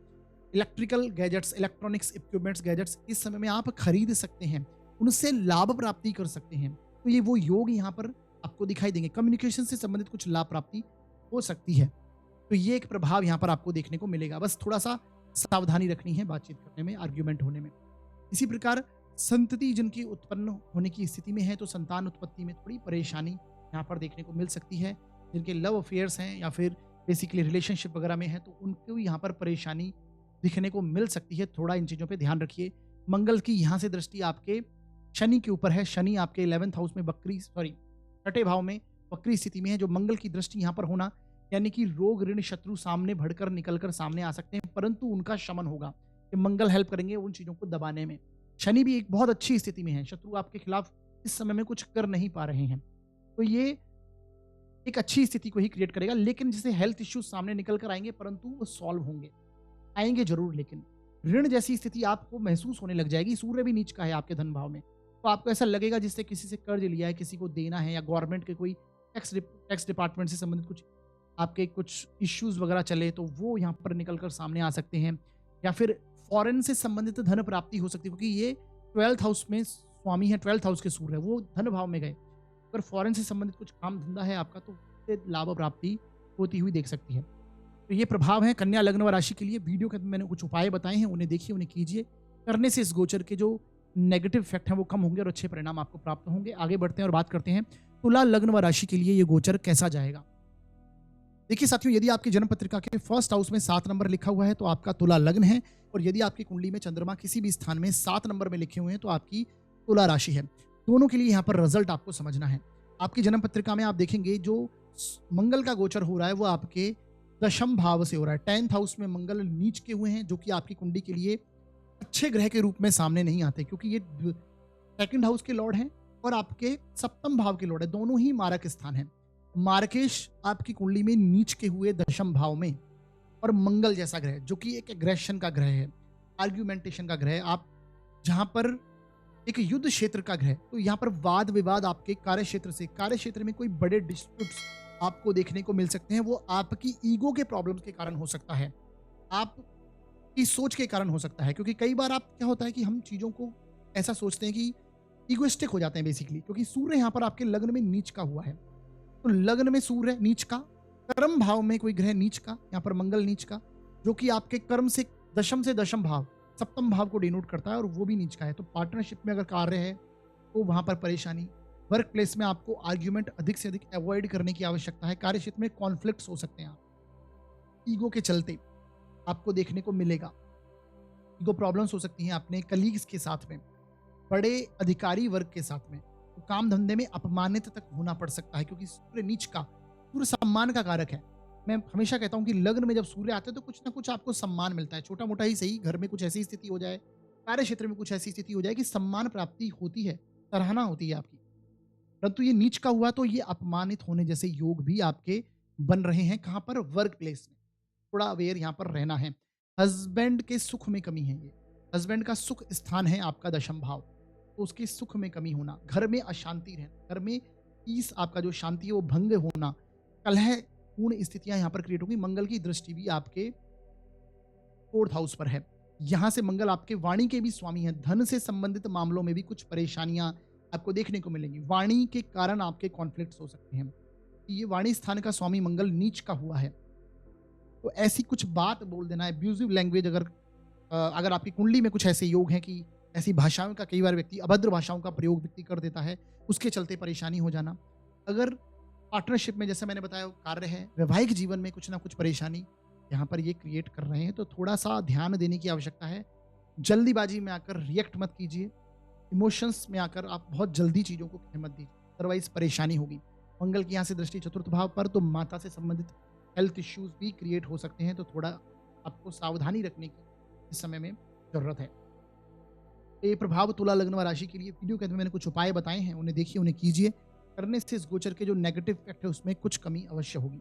electrical gadgets, electronics equipments, gadgets इस समय में आप खरीद सकते हैं, उनसे लाभ प्राप्ति कर सकते हैं। तो ये वो योग यहाँ पर आपको दिखाई देंगे। कम्युनिकेशन से संबंधित कुछ लाभ प्राप्ति हो सकती है। तो ये एक प्रभाव यहाँ पर आपको देखने को मिलेगा। बस थोड़ा सा सावधानी रखनी है बातचीत करने में, आर्ग्यूमेंट होने में। इसी प्रकार संतति जिनकी उत्पन्न होने की स्थिति में है तो संतान उत्पत्ति में थोड़ी परेशानी यहाँ पर देखने को मिल सकती है। जिनके लव अफेयर्स हैं या फिर बेसिकली रिलेशनशिप वगैरह में है तो उनको यहाँ पर परेशानी दिखने को मिल सकती है। थोड़ा इन चीज़ों पे ध्यान रखिए। मंगल की यहाँ से दृष्टि आपके शनि के ऊपर है। शनि आपके 11th हाउस में छठे भाव में वक्री स्थिति में है। जो मंगल की दृष्टि यहाँ पर होना यानी कि रोग ऋण शत्रु सामने भड़कर निकलकर सामने आ सकते हैं, परंतु उनका शमन होगा कि मंगल हेल्प करेंगे उन चीज़ों को दबाने में। शनि भी एक बहुत अच्छी स्थिति में है। शत्रु आपके खिलाफ इस समय में कुछ कर नहीं पा रहे हैं, तो ये एक अच्छी स्थिति को ही क्रिएट करेगा। लेकिन जैसे हेल्थ इश्यूज सामने निकल कर आएंगे, परंतु वो सॉल्व होंगे, आएंगे जरूर। लेकिन ऋण जैसी स्थिति आपको महसूस होने लग जाएगी। सूर्य भी नीच का है आपके धन भाव में, तो आपको ऐसा लगेगा जिससे किसी से कर्ज लिया है, किसी को देना है, या गवर्नमेंट के कोई टैक्स डिपार्टमेंट से संबंधित कुछ आपके कुछ इश्यूज वगैरह चले तो वो यहाँ पर निकल कर सामने आ सकते हैं। या फिर फॉरेन से संबंधित धन प्राप्ति हो सकती है, क्योंकि ये 12th हाउस में स्वामी है, 12th हाउस के सूर्य है, वो धन भाव में गए। अगर फॉरेन से संबंधित कुछ काम धंधा है आपका तो उससे लाभ प्राप्ति होती हुई देख सकती है। तो ये प्रभाव है कन्या लग्न व राशि के लिए। वीडियो के अंदर मैंने कुछ उपाय बताए हैं, उन्हें देखिए, उन्हें कीजिए। करने से इस गोचर के जो नेगेटिव इफेक्ट हैं वो कम होंगे और अच्छे परिणाम आपको प्राप्त होंगे। आगे बढ़ते हैं और बात करते हैं तुला लग्न व राशि के लिए ये गोचर कैसा जाएगा। देखिए साथियों, यदि आपकी जन्म पत्रिका के फर्स्ट हाउस में 7 नंबर लिखा हुआ है तो आपका तुला लग्न है, और यदि आपकी कुंडली में चंद्रमा किसी भी स्थान में 7 नंबर में लिखे हुए हैं तो आपकी तुला राशि है। दोनों के लिए यहाँ पर रिजल्ट आपको समझना है। आपकी जन्म पत्रिका में आप देखेंगे जो मंगल का गोचर हो रहा है वो आपके 10th भाव से हो रहा है। 10th हाउस में मंगल नीच के हुए हैं, जो कि आपकी कुंडली के लिए अच्छे ग्रह के रूप में सामने नहीं आते, क्योंकि ये 2nd हाउस के लॉर्ड हैं और आपके 7th भाव के लॉर्ड है। दोनों ही मारक स्थान है। मार्केश आपकी कुंडली में नीच के हुए 10th भाव में, और मंगल जैसा ग्रह जो कि एक एग्रेशन का ग्रह है, आर्ग्यूमेंटेशन का ग्रह है, आप जहां पर एक युद्ध क्षेत्र का ग्रह, तो यहाँ पर वाद विवाद आपके कार्य क्षेत्र में कोई बड़े डिस्प्यूट्स आपको देखने को मिल सकते हैं। वो आपकी ईगो के प्रॉब्लम्स के कारण हो सकता है, आपकी सोच के कारण हो सकता है। क्योंकि कई बार आप क्या होता है कि हम चीज़ों को ऐसा सोचते हैं कि ईगोइस्टिक हो जाते हैं बेसिकली, क्योंकि सूर्य यहाँ पर आपके लग्न में नीच का हुआ है। तो लग्न में सूर्य नीच का, कर्म भाव में कोई ग्रह नीच का, यहाँ पर मंगल नीच का, जो कि आपके कर्म से 10th भाव 7th भाव को डिनोट करता है, और वो भी नीच का है। तो पार्टनरशिप में अगर कार्य है तो वहां पर परेशानी, वर्क प्लेस में आपको आर्ग्यूमेंट अधिक से अधिक अवॉइड करने की आवश्यकता है। कार्य क्षेत्र में कॉन्फ्लिक्ट्स हो सकते हैं, आप ईगो के चलते आपको देखने को मिलेगा। ईगो प्रॉब्लम्स हो सकती हैं अपने कलीग्स के साथ में, बड़े अधिकारी वर्ग के साथ में। तो काम धंधे में अपमानित तक होना पड़ सकता है, क्योंकि सूर्य नीच का, सूर्य सम्मान का कारक है। मैं हमेशा कहता हूं कि लग्न में जब सूर्य आते हैं तो कुछ ना कुछ आपको सम्मान मिलता है, छोटा मोटा ही सही। घर में कुछ ऐसी स्थिति हो जाए, कार्य क्षेत्र में कुछ ऐसी स्थिति हो जाए कि सम्मान प्राप्ति होती है, सराहना होती है आपकी। परंतु ये नीच का हुआ तो ये अपमानित होने जैसे योग भी आपके बन रहे हैं। कहां पर? वर्क प्लेस में। थोड़ा अवेयर यहाँ पर रहना है। हस्बैंड के सुख में कमी है, ये हस्बैंड का सुख स्थान है आपका 10th भाव, तो उसके सुख में कमी होना, घर में अशांति रहना, घर में पीस आपका जो शांति है वो भंग होना, कलह पूर्ण स्थितियां यहाँ पर क्रिएट होगी। मंगल की दृष्टि भी आपके 4th हाउस पर है। यहाँ से मंगल आपके वाणी के भी स्वामी हैं। धन से संबंधित मामलों में भी कुछ परेशानियां आपको देखने को मिलेंगी। वाणी के कारण आपके कॉन्फ्लिक्ट्स हो सकते हैं। ये वाणी स्थान का स्वामी मंगल नीच का हुआ है, तो ऐसी कुछ बात बोल देना, एब्यूजिव लैंग्वेज, अगर आपकी कुंडली में कुछ ऐसे योग हैं कि ऐसी भाषाओं का कई बार व्यक्ति, अभद्र भाषाओं का प्रयोग व्यक्ति कर देता है, उसके चलते परेशानी हो जाना। अगर पार्टनरशिप में, जैसे मैंने बताया, कार्य है, वैवाहिक जीवन में कुछ ना कुछ परेशानी यहाँ पर ये क्रिएट कर रहे हैं, तो थोड़ा सा ध्यान देने की आवश्यकता है। जल्दीबाजी में आकर रिएक्ट मत कीजिए, इमोशंस में आकर आप बहुत जल्दी चीज़ों को कहने मत दीजिए, अदरवाइज परेशानी होगी। मंगल की यहाँ से दृष्टि 4th भाव पर, तो माता से संबंधित हेल्थ इश्यूज भी क्रिएट हो सकते हैं, तो थोड़ा आपको सावधानी रखने की इस समय में जरूरत है। ये प्रभाव तुला लग्न व राशि के लिए वीडियो के अंदर मैंने कुछ उपाय बताए हैं, उन्हें देखिए, उन्हें कीजिए। करने से इस गोचर के जो नेगेटिव इफेक्ट है उसमें कुछ कमी अवश्य होगी।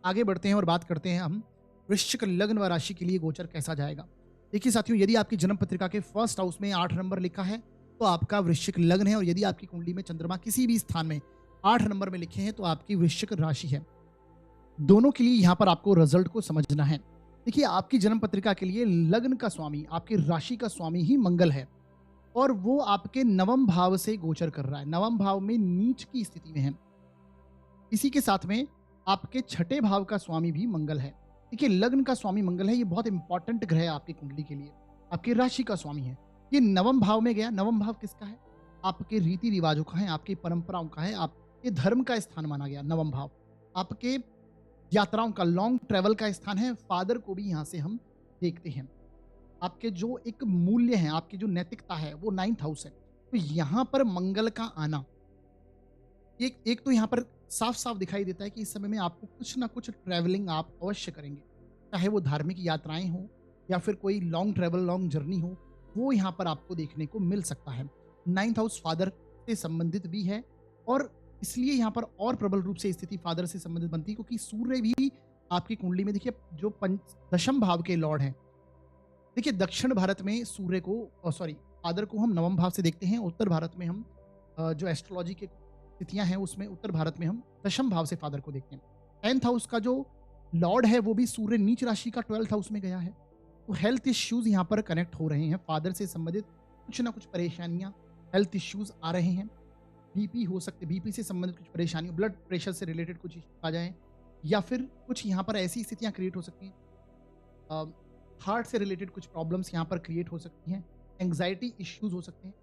आगे बढ़ते हैं और बात करते हैं हम वृश्चिक लग्न व राशि के लिए गोचर कैसा जाएगा। देखिए साथियों, यदि आपकी जन्म पत्रिका के 1st हाउस में 8 नंबर लिखा है तो आपका वृश्चिक लग्न है, और यदि आपकी कुंडली में चंद्रमा किसी भी स्थान में 8 नंबर में लिखे हैं तो आपकी वृश्चिक राशि है। दोनों के लिए यहाँ पर आपको रिजल्ट को समझना है। देखिए, आपकी जन्म पत्रिका के लिए लग्न का स्वामी, आपकी राशि का स्वामी ही मंगल है, और वो आपके 9वें भाव से गोचर कर रहा है। 9वें भाव में नीच की स्थिति में है। इसी के साथ में आपके 6ठे भाव का स्वामी भी मंगल है। देखिए, लग्न का स्वामी मंगल है, ये बहुत इंपॉर्टेंट ग्रह है आपकी कुंडली के लिए, आपकी राशि का स्वामी है। ये नवम भाव में गया। नवम भाव किसका है? आपके रीति रिवाजों का है, आपकी परंपराओं का है, आपके धर्म का स्थान माना गया नवम भाव। आपके यात्राओं का, लॉन्ग ट्रैवल का स्थान है। फादर को भी यहाँ से हम देखते हैं। आपके जो एक मूल्य हैं, आपकी जो नैतिकता है, वो 9th हाउस है। तो यहाँ पर मंगल का आना, एक एक तो यहाँ पर साफ-साफ दिखाई देता है कि इस समय में आपको कुछ ना कुछ ट्रैवलिंग आप अवश्य करेंगे। चाहे वो धार्मिक यात्राएँ हों या फिर कोई लॉन्ग ट्रैवल, लॉन्ग जर्नी हो, वो यहाँ पर आपको देखने को मिल सकता है। 9th हाउस फादर से संबंधित भी है और इसलिए यहाँ पर और प्रबल रूप से स्थिति फादर से संबंधित बनती है, क्योंकि सूर्य भी आपकी कुंडली में देखिए जो दशम भाव के लॉर्ड हैं। देखिए, दक्षिण भारत में सूर्य को सॉरी फादर को हम नवम भाव से देखते हैं। उत्तर भारत में हम जो एस्ट्रोलॉजी के तिथियां हैं उसमें उत्तर भारत में हम दशम भाव से फादर को देखते हैं। 10th हाउस का जो लॉर्ड है वो भी सूर्य नीच राशि का 12th हाउस में गया है। तो हेल्थ इश्यूज यहाँ पर कनेक्ट हो रहे हैं। फादर से संबंधित कुछ ना कुछ परेशानियां, हेल्थ इश्यूज आ रहे हैं। बीपी हो सकते, बीपी से संबंधित कुछ परेशानी, ब्लड प्रेशर से रिलेटेड कुछ इश्यूज आ जाएं, या फिर कुछ यहाँ पर ऐसी स्थितियां क्रिएट हो सकती हैं, हार्ट से रिलेटेड कुछ प्रॉब्लम्स यहाँ पर क्रिएट हो सकती हैं, एंग्जाइटी इश्यूज हो सकते हैं,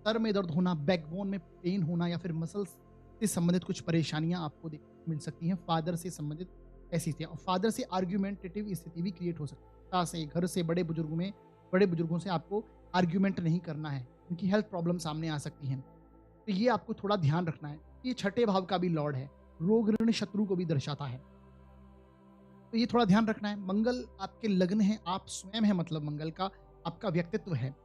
सर में दर्द होना, बैकबोन में पेन होना, या फिर मसल्स से संबंधित कुछ परेशानियां आपको मिल सकती हैं फादर से संबंधित ऐसी स्थितियां। और फादर से आर्ग्यूमेंटेटिव स्थिति भी क्रिएट हो सकती है। से घर से बड़े बुजुर्गों से आपको आर्ग्यूमेंट नहीं करना है, उनकी हेल्थ प्रॉब्लम सामने आ सकती हैं। तो ये आपको थोड़ा ध्यान रखना है। ये छठे भाव का भी लॉर्ड है, रोग ऋण शत्रु को भी दर्शाता है, तो ये थोड़ा ध्यान रखना है। मंगल आपके लग्न है, आप स्वयं है, मतलब मंगल का आपका व्यक्तित्व है।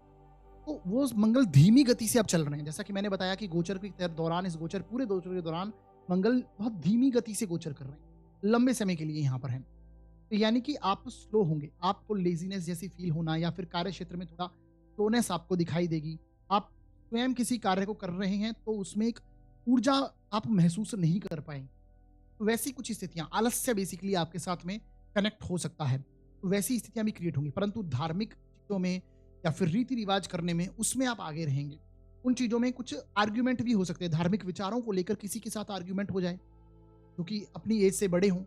तो वो मंगल धीमी गति से अब चल रहे हैं। जैसा कि मैंने बताया कि गोचर के दौरान, इस गोचर पूरे गोचर के दौरान मंगल बहुत धीमी गति से गोचर कर रहे हैं, लंबे समय के लिए यहाँ पर हैं। तो यानी कि आप स्लो होंगे, आपको लेजीनेस जैसी फील होना या फिर कार्य क्षेत्र में थोड़ा स्लोनेस आपको दिखाई देगी। आप स्वयं किसी कार्य को कर रहे हैं तो उसमें एक ऊर्जा आप महसूस नहीं कर पाएंगे। तो वैसी कुछ स्थितियां, आलस्य बेसिकली आपके साथ में कनेक्ट हो सकता है। तो वैसी स्थितियां भी क्रिएट होंगी, परंतु धार्मिक चीजों में या फिर रीति रिवाज करने में, उसमें आप आगे रहेंगे। उन चीजों में कुछ आर्ग्यूमेंट भी हो सकते हैं, धार्मिक विचारों को लेकर किसी के साथ आर्ग्यूमेंट हो जाए जो कि अपनी एज से बड़े हों,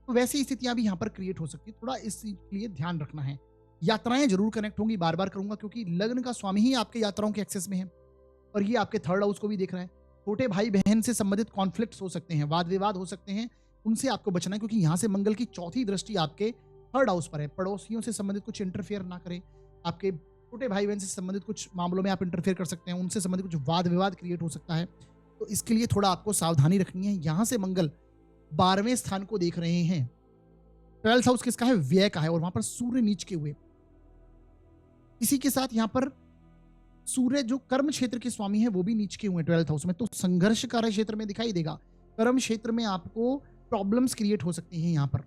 तो वैसी स्थितियां भी यहाँ पर क्रिएट हो सकती है। थोड़ा इस चीज के लिए ध्यान रखना है। यात्राएं जरूर कनेक्ट होंगी, बार बार करूंगा, क्योंकि लग्न का स्वामी ही आपके यात्राओं के एक्सेस में है और ये आपके 3rd हाउस को भी देख रहा है। छोटे भाई बहन से संबंधित कॉन्फ्लिक्ट्स हो सकते हैं, वाद विवाद हो सकते हैं, उनसे आपको बचना है, क्योंकि यहाँ से मंगल की चौथी दृष्टि आपके 3rd हाउस पर है। पड़ोसियों से संबंधित कुछ इंटरफेयर ना करें। आपके छोटे भाई बहन से संबंधित कुछ मामलों में आप इंटरफेयर कर सकते हैं, उनसे संबंधित कुछ वाद विवाद क्रिएट हो सकता है। तो इसके लिए थोड़ा आपको सावधानी रखनी है। यहाँ से मंगल 12वें स्थान को देख रहे हैं। 12th हाउस किसका है? व्यय का है, और वहां पर सूर्य नीच के हुए। इसी के साथ यहाँ पर सूर्य जो कर्म क्षेत्र के स्वामी है वो भी नीच के हुए 12th हाउस में। तो संघर्ष कार्य क्षेत्र में दिखाई देगा। कर्म क्षेत्र में आपको प्रॉब्लम्स क्रिएट हो सकती हैं, यहाँ पर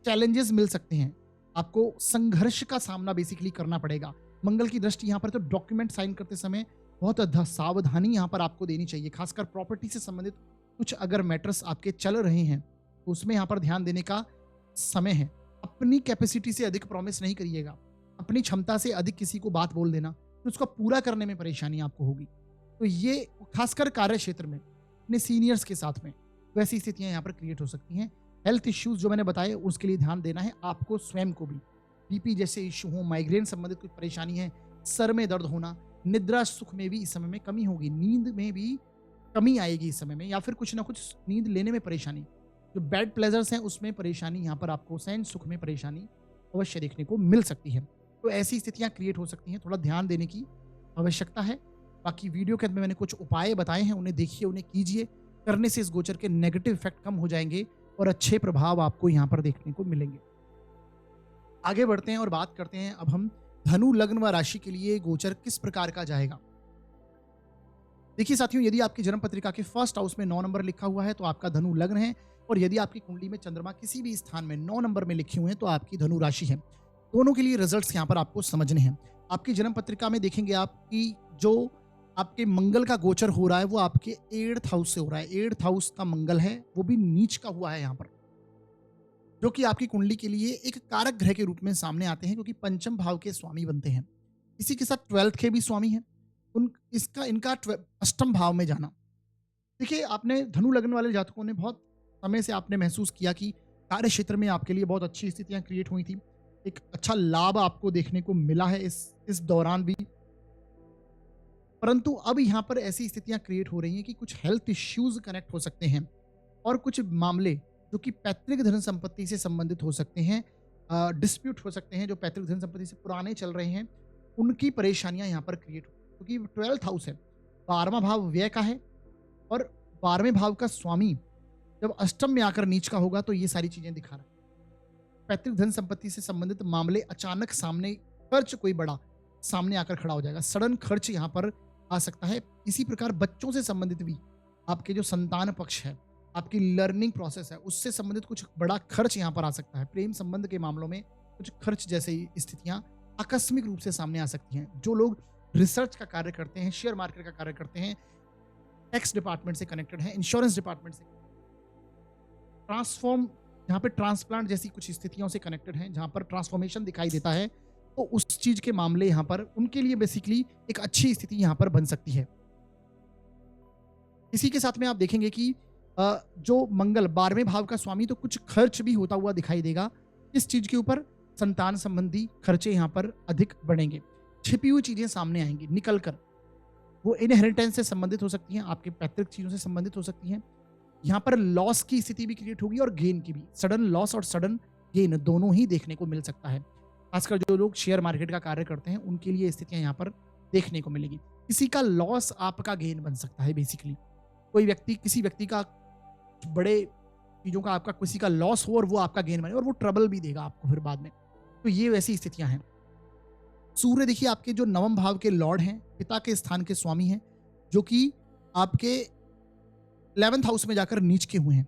चैलेंजेस मिल सकते हैं, आपको संघर्ष का सामना बेसिकली करना पड़ेगा। मंगल की दृष्टि यहाँ पर, तो डॉक्यूमेंट साइन करते समय बहुत सावधानी यहाँ पर आपको देनी चाहिए। खासकर प्रॉपर्टी से संबंधित कुछ अगर मैटर्स आपके चल रहे हैं तो उसमें यहाँ पर ध्यान देने का समय है। अपनी कैपेसिटी से अधिक प्रॉमिस नहीं करिएगा, अपनी क्षमता से अधिक किसी को बात बोल देना तो उसको पूरा करने में परेशानी आपको होगी। तो ये खासकर कार्य क्षेत्र में अपने सीनियर्स के साथ में वैसी स्थितियां यहाँ पर क्रिएट हो सकती हैं। हेल्थ इश्यूज जो मैंने बताए उसके लिए ध्यान देना है आपको स्वयं को भी। बीपी जैसे इश्यू हो, माइग्रेन संबंधित कुछ परेशानी है, सर में दर्द होना, निद्रा सुख में भी इस समय में कमी होगी, नींद में भी कमी आएगी इस समय में, या फिर कुछ ना कुछ नींद लेने में परेशानी, जो बैड प्लेजर्स हैं उसमें परेशानी, यहाँ पर आपको शयन सुख में परेशानी अवश्य देखने को मिल सकती है। तो ऐसी स्थितियां क्रिएट हो सकती हैं, थोड़ा ध्यान देने की आवश्यकता है। बाकी वीडियो के अंदर मैंने कुछ उपाय बताए हैं, उन्हें देखिए, उन्हें कीजिए। करने से इस गोचर के नेगेटिव इफेक्ट कम हो जाएंगे और अच्छे प्रभाव आपको यहाँ पर देखने को मिलेंगे। आगे बढ़ते हैं और बात करते हैं अब हम धनु लग्न व राशि के लिए गोचर किस प्रकार का जाएगा। देखिए साथियों, यदि आपकी जन्म पत्रिका के 1st हाउस में 9 नंबर लिखा हुआ है तो आपका धनु लग्न है, और यदि आपकी कुंडली में चंद्रमा किसी भी स्थान में 9 नंबर में लिखे हुए हैं तो आपकी धनु राशि है। दोनों के लिए रिजल्ट्स यहाँ पर आपको समझने हैं। आपकी जन्म पत्रिका में देखेंगे आपकी जो आपके मंगल का गोचर हो रहा है वो आपके 8th हाउस से हो रहा है। 8th हाउस का मंगल है, वो भी नीच का हुआ है यहाँ पर, जो कि आपकी कुंडली के लिए एक कारक ग्रह के रूप में सामने आते हैं, क्योंकि पंचम भाव के स्वामी बनते हैं। इसी के साथ 12th के भी स्वामी हैं। इनका 8म भाव में जाना, देखिए आपने धनु लग्न वाले जातकों ने बहुत समय से आपने महसूस किया कि कार्य क्षेत्र में आपके लिए बहुत अच्छी स्थितियां क्रिएट हुई थी। एक अच्छा लाभ आपको देखने को मिला है इस दौरान भी। परंतु अब यहाँ पर ऐसी स्थितियां क्रिएट हो रही हैं कि कुछ हेल्थ इश्यूज कनेक्ट हो सकते हैं और कुछ मामले जो कि पैतृक धन संपत्ति से संबंधित हो सकते हैं, डिस्प्यूट हो सकते हैं जो पैतृक धन संपत्ति से पुराने चल रहे हैं, उनकी परेशानियां यहाँ पर क्रिएट हो, क्योंकि 12th हाउस है, 12वां भाव व्यय का है और 12वें भाव का स्वामी जब अष्टम में आकर नीच का होगा तो ये सारी चीजें दिखा रहा है। पैतृक धन संपत्ति से संबंधित मामले अचानक सामने, खर्च कोई बड़ा सामने आकर खड़ा हो जाएगा, सडन खर्च यहाँ पर आ सकता है। इसी प्रकार बच्चों से संबंधित भी आपके जो संतान पक्ष है, आपकी लर्निंग प्रोसेस है, उससे संबंधित कुछ बड़ा खर्च यहाँ पर आ सकता है। प्रेम संबंध के मामलों में कुछ खर्च जैसे स्थितियां आकस्मिक रूप से सामने आ सकती हैं। जो लोग रिसर्च का कार्य करते हैं, शेयर मार्केट का कार्य करते हैं, टैक्स डिपार्टमेंट से कनेक्टेड हैं, इंश्योरेंस डिपार्टमेंट से, ट्रांसफॉर्म जहाँ पे ट्रांसप्लांट जैसी कुछ स्थितियों से कनेक्टेड हैं, जहाँ पर ट्रांसफॉर्मेशन दिखाई देता है, तो उस चीज के मामले यहाँ पर उनके लिए बेसिकली एक अच्छी स्थिति यहाँ पर बन सकती है। इसी के साथ में आप देखेंगे कि जो मंगल 12वें भाव का स्वामी, तो कुछ खर्च भी होता हुआ दिखाई देगा। इस चीज के ऊपर संतान संबंधी खर्चे यहाँ पर अधिक बढ़ेंगे, छिपी हुई चीजें सामने आएंगी निकल कर, वो इनहेरिटेंस से संबंधित हो सकती हैं, आपके पैतृक चीजों से संबंधित हो सकती हैं। यहाँ पर लॉस की स्थिति भी क्रिएट होगी और गेन की भी, सडन लॉस और सडन गेन दोनों ही देखने को मिल सकता है। खासकर जो लोग शेयर मार्केट का कार्य करते हैं उनके लिए स्थितियां यहाँ पर देखने को मिलेगी। किसी का लॉस आपका गेन बन सकता है। बेसिकली कोई व्यक्ति, किसी व्यक्ति का बड़े चीजों का, आपका किसी का लॉस हो और वो आपका गेन बने और वो ट्रबल भी देगा आपको फिर बाद में, तो ये वैसी स्थितियां हैं। सूर्य देखिए आपके जो 9वें भाव के लॉर्ड हैं, पिता के स्थान के स्वामी हैं, जो कि आपके 11th हाउस में जाकर नीच के हुए हैं,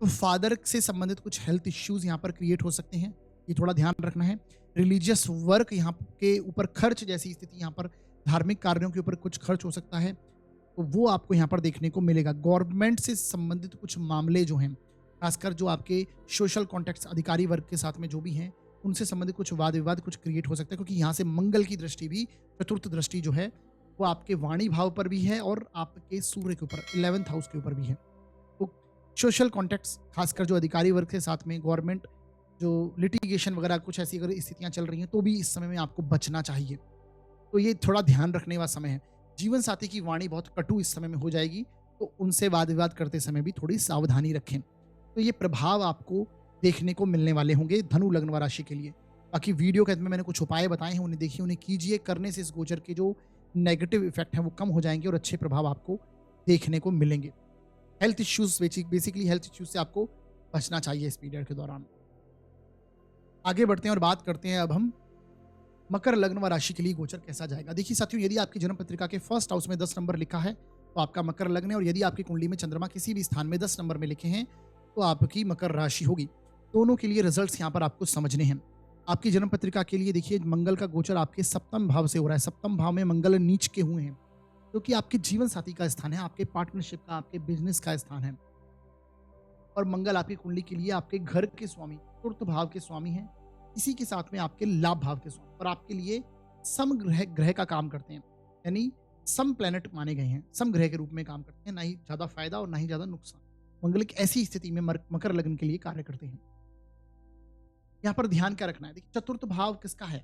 तो फादर से संबंधित कुछ हेल्थ इश्यूज यहाँ पर क्रिएट हो सकते हैं, ये थोड़ा ध्यान रखना है। रिलीजियस वर्क यहाँ के ऊपर खर्च जैसी स्थिति, यहाँ पर धार्मिक कार्यों के ऊपर कुछ खर्च हो सकता है, तो वो आपको यहाँ पर देखने को मिलेगा। गवर्नमेंट से संबंधित कुछ मामले जो हैं, खासकर जो आपके सोशल कॉन्टेक्ट अधिकारी वर्ग के साथ में जो भी हैं, उनसे संबंधित कुछ वाद विवाद कुछ क्रिएट हो सकता है, क्योंकि यहाँ से मंगल की दृष्टि भी, चतुर्थ दृष्टि जो है वो आपके वाणी भाव पर भी है और आपके सूर्य के ऊपर 11th हाउस के ऊपर भी है। तो सोशल कॉन्टेक्ट्स, खासकर जो अधिकारी वर्ग के साथ में, गवर्नमेंट जो लिटिगेशन वगैरह कुछ ऐसी अगर स्थितियां चल रही हैं, तो भी इस समय में आपको बचना चाहिए। तो ये थोड़ा ध्यान रखने वाला समय है। जीवन साथी की वाणी बहुत कटु इस समय में हो जाएगी, तो उनसे वाद विवाद करते समय भी थोड़ी सावधानी रखें। तो ये प्रभाव आपको देखने को मिलने वाले होंगे धनु लग्न व राशि के लिए। बाकी वीडियो के अंत में मैंने कुछ उपाय बताए हैं, उन्हें देखिए, उन्हें कीजिए। करने से इस गोचर के जो नेगेटिव इफेक्ट हैं वो कम हो जाएंगे और अच्छे प्रभाव आपको देखने को मिलेंगे। Health issues, basically health issues से आपको बचना चाहिए इस पीरियड के दौरान। आगे बढ़ते हैं और बात करते हैं अब हम मकर लग्न व राशि के लिए गोचर कैसा जाएगा। देखिए साथियों, यदि आपकी जन्म पत्रिका के फर्स्ट हाउस में 10 नंबर लिखा है तो आपका मकर लग्न है, और यदि आपकी कुंडली में चंद्रमा किसी भी स्थान में 10 नंबर में लिखे हैं तो आपकी मकर राशि होगी। दोनों के लिए रिजल्ट्स यहाँ पर आपको समझने हैं। आपकी जन्म पत्रिका के लिए देखिए, मंगल का गोचर आपके 7वें भाव से हो रहा है। 7वें भाव में मंगल नीच के हुए हैं, जो कि आपके जीवन साथी का स्थान है, आपके पार्टनरशिप का, आपके बिजनेस का स्थान है। और मंगल आपकी कुंडली के लिए आपके घर के स्वामी, चतुर्थ भाव के स्वामी हैं, इसी के साथ में आपके लाभ भाव के स्वामी, और आपके लिए सम ग्रह का काम करते हैं, यानी सम प्लेनेट माने गए हैं, सम ग्रह के रूप में काम करते हैं, ना ही ज्यादा फायदा और ना ही ज्यादा नुकसान। मंगल एक ऐसी स्थिति में मकर लग्न के लिए कार्य करते हैं। यहाँ पर ध्यान क्या रखना है, देखिए चतुर्थ भाव किसका है,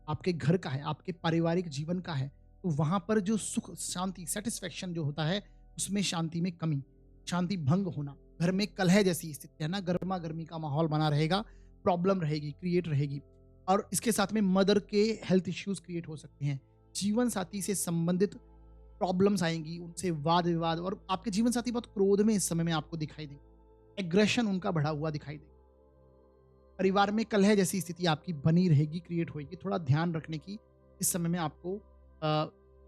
आपके घर का है, आपके पारिवारिक जीवन का है, तो वहां पर जो सुख शांति सेटिस्फेक्शन जो होता है, उसमें शांति में कमी, शांति भंग होना, घर में कलह जैसी स्थिति है ना, गर्मा गर्मी का माहौल बना रहेगा, प्रॉब्लम रहेगी, क्रिएट रहेगी। और इसके साथ में मदर के हेल्थ इश्यूज क्रिएट हो सकते हैं, जीवन साथी से संबंधित प्रॉब्लम्स आएंगी, उनसे वाद विवाद, और आपके जीवन साथी बहुत क्रोध में इस समय में आपको दिखाई देंगे, एग्रेशन उनका बढ़ा हुआ दिखाई देगा, परिवार में कलह जैसी स्थिति आपकी बनी रहेगी, क्रिएट होगी। थोड़ा ध्यान रखने की इस समय में आपको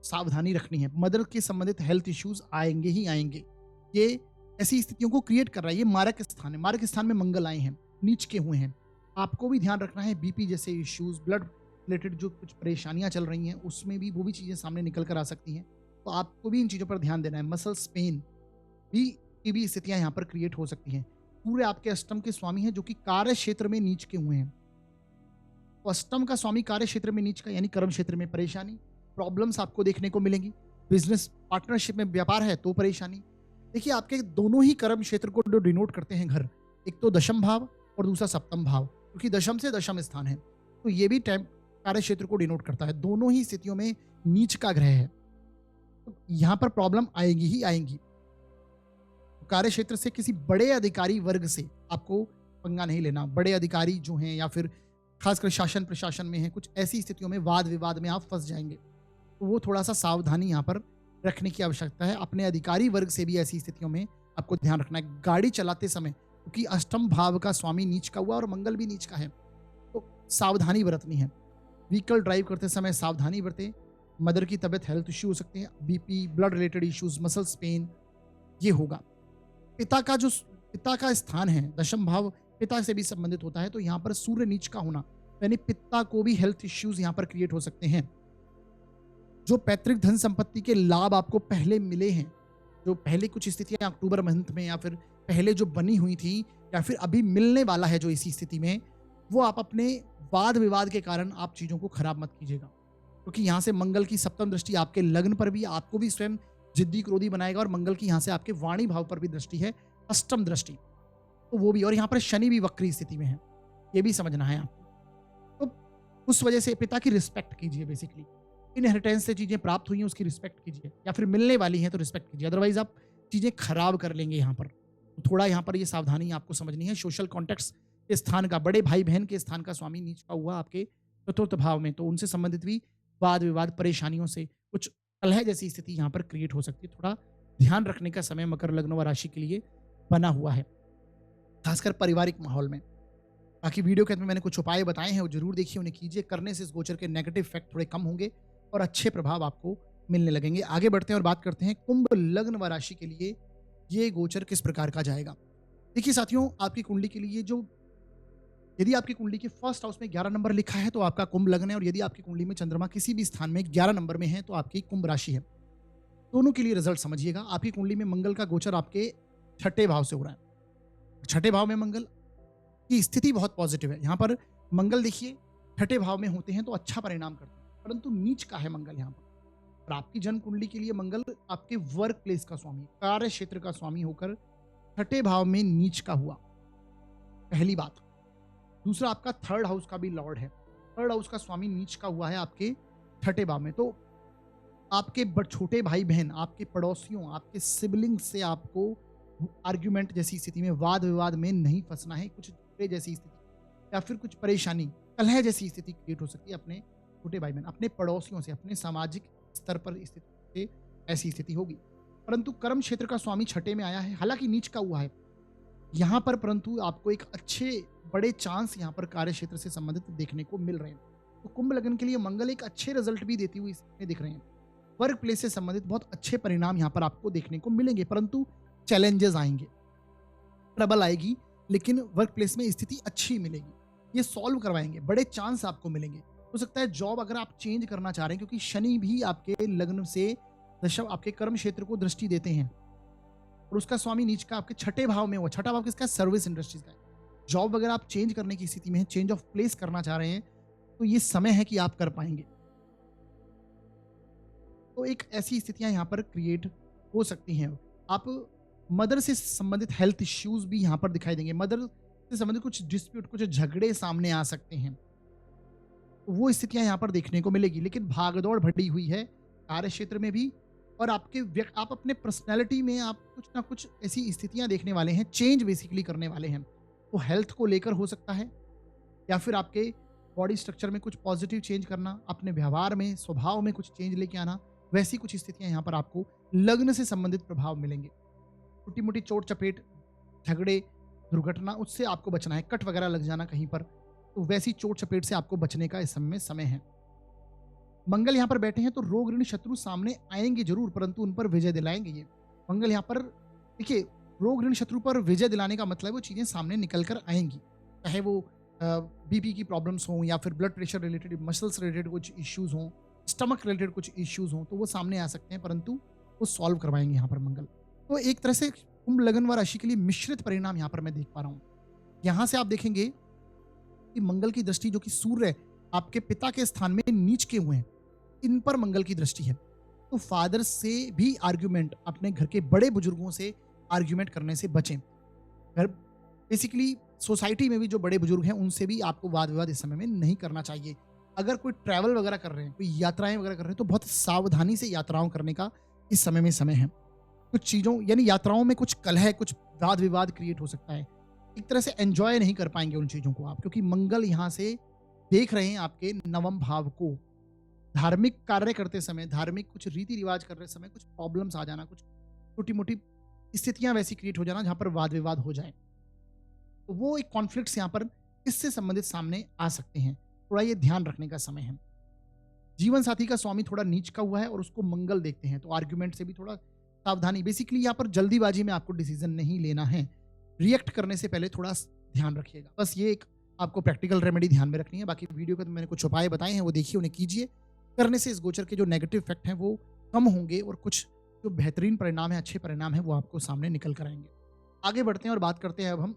सावधानी रखनी है। मदर के संबंधित हेल्थ इश्यूज आएंगे ही आएंगे, ये ऐसी स्थितियों को क्रिएट कर रहा है। ये मारक स्थान है, मारक स्थान में मंगल आए हैं, नीच के हुए हैं, आपको भी ध्यान रखना है। बीपी जैसे इश्यूज, ब्लड रिलेटेड जो कुछ परेशानियां चल रही हैं, उसमें भी वो भी चीजें सामने निकल कर आ सकती हैं, तो आपको भी इन चीजों पर ध्यान देना है। मसल्स पेन की भी स्थितियां यहाँ पर क्रिएट हो सकती हैं। सूर्य आपके अष्टम के स्वामी हैं, जो कि कार्य क्षेत्र में नीच के हुए हैं। तो अष्टम का स्वामी कार्य क्षेत्र में नीच का, यानी कर्म क्षेत्र में परेशानी, प्रॉब्लम्स आपको देखने को मिलेंगी। बिजनेस पार्टनरशिप में व्यापार है तो परेशानी। देखिए आपके दोनों ही कर्म क्षेत्र को जो डिनोट करते हैं घर, एक तो दशम भाव और दूसरा सप्तम भाव, क्योंकि दशम से दशम स्थान है, तो ये भी टाइम कार्य क्षेत्र को डिनोट करता है। दोनों ही स्थितियों में नीच का ग्रह है, तो यहाँ पर प्रॉब्लम आएगी ही आएंगी। कार्य क्षेत्र से किसी बड़े अधिकारी वर्ग से आपको पंगा नहीं लेना। बड़े अधिकारी जो हैं या फिर खासकर शासन प्रशासन में हैं, कुछ ऐसी स्थितियों में वाद विवाद में आप फंस जाएंगे, तो वो थोड़ा सा सावधानी यहाँ पर रखने की आवश्यकता है। अपने अधिकारी वर्ग से भी ऐसी स्थितियों में आपको ध्यान रखना है। गाड़ी चलाते समय, क्योंकि अष्टम भाव का स्वामी नीच का हुआ और मंगल भी नीच का है, तो सावधानी बरतनी है। व्हीकल ड्राइव करते समय सावधानी बरतें। मदर की तबीयत, हेल्थ इश्यू हो सकते हैं, BP, blood related issues, muscles pain, ये होगा। पिता का स्थान है, दशम भाव पिता से भी संबंधित होता है, तो यहाँ पर सूर्य नीच का होना, यानी पिता को भी हेल्थ इश्यूज यहाँ पर क्रिएट हो सकते हैं। जो पैतृक धन संपत्ति के लाभ आपको पहले मिले हैं, जो पहले कुछ स्थितियां अक्टूबर मंथ में या फिर पहले जो बनी हुई थी या फिर अभी मिलने वाला है जो इसी स्थिति में, वो आप अपने वाद विवाद के कारण आप चीजों को खराब मत कीजिएगा, क्योंकि यहाँ से मंगल की सप्तम दृष्टि आपके लग्न पर भी, आपको भी स्वयं जिद्दी क्रोधी बनाएगा, और मंगल की यहाँ से आपके वाणी भाव पर भी दृष्टि है, अष्टम दृष्टि, तो वो भी। और यहाँ पर शनि भी वक्री स्थिति में है, ये भी समझना है आपको। तो उस वजह से पिता की रिस्पेक्ट कीजिए। बेसिकली इनहेरिटेंस से चीजें प्राप्त हुई हैं उसकी रिस्पेक्ट कीजिए, या फिर मिलने वाली हैं तो रिस्पेक्ट कीजिए, अदरवाइज आप चीजें खराब कर लेंगे यहाँ पर। तो थोड़ा यहाँ पर ये सावधानी आपको समझनी है। सोशल कॉन्टेक्स्ट के स्थान का, बड़े भाई बहन के स्थान का स्वामी नीच का हुआ आपके चतुर्थ भाव में, तो उनसे संबंधित भी वाद विवाद, परेशानियों से कुछ कलह जैसी स्थिति यहाँ पर क्रिएट हो सकती है। थोड़ा ध्यान रखने का समय मकर लग्न व राशि के लिए बना हुआ है, खासकर पारिवारिक माहौल में। बाकी वीडियो के अंत में मैंने कुछ उपाय बताए हैं, वो जरूर देखिए, उन्हें कीजिए। करने से इस गोचर के नेगेटिव इफेक्ट थोड़े कम होंगे और अच्छे प्रभाव आपको मिलने लगेंगे। आगे बढ़ते हैं और बात करते हैं कुंभ लग्न व राशि के लिए ये गोचर किस प्रकार का जाएगा। देखिए साथियों, आपकी कुंडली के लिए जो, यदि आपकी कुंडली के फर्स्ट हाउस में 11 नंबर लिखा है तो आपका कुंभ लग्न है, और यदि आपकी कुंडली में चंद्रमा किसी भी स्थान में 11 नंबर में है तो आपकी कुंभ राशि है। दोनों के लिए रिजल्ट समझिएगा। आपकी कुंडली में मंगल का गोचर आपके छठे भाव से हो रहा है। छठे भाव में मंगल की स्थिति बहुत पॉजिटिव है। यहाँ पर मंगल देखिए छठे भाव में होते हैं तो अच्छा परिणाम करते हैं, परंतु नीच का है मंगल यहाँ पर। और आपकी जन्म कुंडली के लिए मंगल आपके वर्क प्लेस का स्वामी, कार्य क्षेत्र का स्वामी होकर छठे भाव में नीच का हुआ, पहली बात। दूसरा, आपका थर्ड हाउस का भी लॉर्ड है, थर्ड हाउस का स्वामी नीच का हुआ है आपके छठे भाव में। तो आपके छोटे भाई बहन, आपके पड़ोसियों, आपके सिबलिंग से आपको आर्ग्यूमेंट जैसी स्थिति में, वाद विवाद में नहीं फंसना है। कुछ झगड़े जैसी स्थिति या फिर कुछ परेशानी, कलह जैसी स्थिति क्रिएट हो सकती है अपने छोटे भाई बहन, अपने पड़ोसियों से, अपने सामाजिक स्तर पर स्थिति से ऐसी स्थिति होगी। परंतु कर्म क्षेत्र का स्वामी छठे में आया है, हालांकि नीच का हुआ है यहाँ पर, परंतु आपको एक अच्छे बड़े चांस यहाँ पर कार्य क्षेत्र से संबंधित देखने को मिल रहे हैं। तो कुंभ लग्न के लिए मंगल एक अच्छे रिजल्ट भी देती हुई इसमें दिख रहे हैं। वर्क प्लेस से संबंधित बहुत अच्छे परिणाम यहाँ पर आपको देखने को मिलेंगे, परंतु चैलेंजेस आएंगे, ट्रबल आएगी, लेकिन वर्क प्लेस में स्थिति अच्छी मिलेगी, ये सॉल्व करवाएंगे, बड़े चांस आपको मिलेंगे। हो सकता है जॉब अगर आप चेंज करना चाह रहे हैं, क्योंकि शनि भी आपके लग्न से दशम आपके कर्म क्षेत्र को दृष्टि देते हैं, और उसका स्वामी नीच का आपके छठे भाव में हुआ। छठा भाव किसका है? सर्विस इंडस्ट्रीज का है। जॉब अगर आप चेंज करने की स्थिति में है, चेंज ऑफ प्लेस करना चाह रहे हैं, तो ये समय है कि आप कर पाएंगे। तो एक ऐसी स्थितियां यहाँ पर क्रिएट हो सकती हैं। आप मदर से संबंधित हेल्थ इश्यूज भी यहाँ पर दिखाई देंगे। मदर से संबंधित कुछ डिस्प्यूट, कुछ झगड़े सामने आ सकते हैं, तो वो स्थितियां यहाँ पर देखने को मिलेगी। लेकिन भागदौड़ बढ़ी हुई है कार्य क्षेत्र में भी, और आप अपने पर्सनैलिटी में आप कुछ ना कुछ ऐसी स्थितियां देखने वाले हैं, चेंज बेसिकली करने वाले हैं। वो हेल्थ को लेकर हो सकता है, या फिर आपके बॉडी स्ट्रक्चर में कुछ पॉजिटिव चेंज करना, अपने व्यवहार में, स्वभाव में कुछ चेंज लेके आना, वैसी कुछ स्थितियां यहाँ पर आपको लग्न से संबंधित प्रभाव मिलेंगे। छोटी मोटी चोट चपेट, झगड़े, दुर्घटना, उससे आपको बचना है। कट वगैरह लग जाना कहीं पर, तो वैसी चोट चपेट से आपको बचने का इस समय है। मंगल यहाँ पर बैठे हैं तो रोग ऋण शत्रु सामने आएंगे जरूर, परंतु उन पर विजय दिलाएंगे ये मंगल। यहाँ पर देखिए, रोग ऋण शत्रु पर विजय दिलाने का मतलब वो चीजें सामने निकल कर आएंगी, चाहे वो बीपी की प्रॉब्लम्स हों, या फिर blood pressure related, muscles related कुछ इश्यूज हों, स्टमक रिलेटेड कुछ इश्यूज हों, तो वो सामने आ सकते हैं, परंतु वो सॉल्व करवाएंगे यहाँ पर मंगल। तो एक तरह से कुंभ लग्न व राशि के लिए मिश्रित परिणाम यहाँ पर मैं देख पा रहा हूँ। यहाँ से आप देखेंगे कि मंगल की दृष्टि, जो कि सूर्य आपके पिता के स्थान में नीच के हुए हैं, इन पर मंगल की दृष्टि है। तो फादर से भी आर्ग्यूमेंट, अपने घर के बड़े बुजुर्गों से आर्ग्यूमेंट करने से बचें। घर बेसिकली सोसाइटी में भी जो बड़े बुजुर्ग हैं उनसे भी आपको वाद विवाद इस समय में नहीं करना चाहिए। अगर कोई ट्रैवल वगैरह कर रहे हैं, कोई यात्राएं वगैरह कर रहे हैं, तो बहुत सावधानी से यात्राओं करने का इस समय में समय है। कुछ चीज़ों यानी यात्राओं में कुछ कलह, कुछ वाद विवाद क्रिएट हो सकता है। एक तरह से एंजॉय नहीं कर पाएंगे उन चीज़ों को आप, क्योंकि मंगल यहाँ से देख रहे हैं आपके नवम भाव को। धार्मिक कार्य करते समय, धार्मिक कुछ रीति रिवाज कर रहे समय कुछ प्रॉब्लम्स आ जाना, कुछ छोटी मोटी स्थितियां वैसी क्रिएट हो जाना जहां पर वाद विवाद हो जाए, तो वो एक कॉन्फ्लिक्ट्स यहाँ पर इससे संबंधित सामने आ सकते हैं। थोड़ा ये ध्यान रखने का समय है। जीवन साथी का स्वामी थोड़ा नीच का हुआ है और उसको मंगल देखते हैं, तो आर्ग्यूमेंट से भी थोड़ा सावधानी। बेसिकली यहाँ पर जल्दीबाजी में आपको डिसीजन नहीं लेना है, रिएक्ट करने से पहले थोड़ा ध्यान रखिएगा। बस ये एक आपको प्रैक्टिकल रेमेडी ध्यान में रखनी है। बाकी वीडियो के तो मैंने कुछ उपाय बताए हैं, वो देखिए, उन्हें कीजिए। करने से इस गोचर के जो नेगेटिव इफेक्ट हैं वो कम होंगे और कुछ जो बेहतरीन परिणाम है, अच्छे परिणाम है, वो आपको सामने निकल कर आएंगे। आगे बढ़ते हैं और बात करते हैं अब हम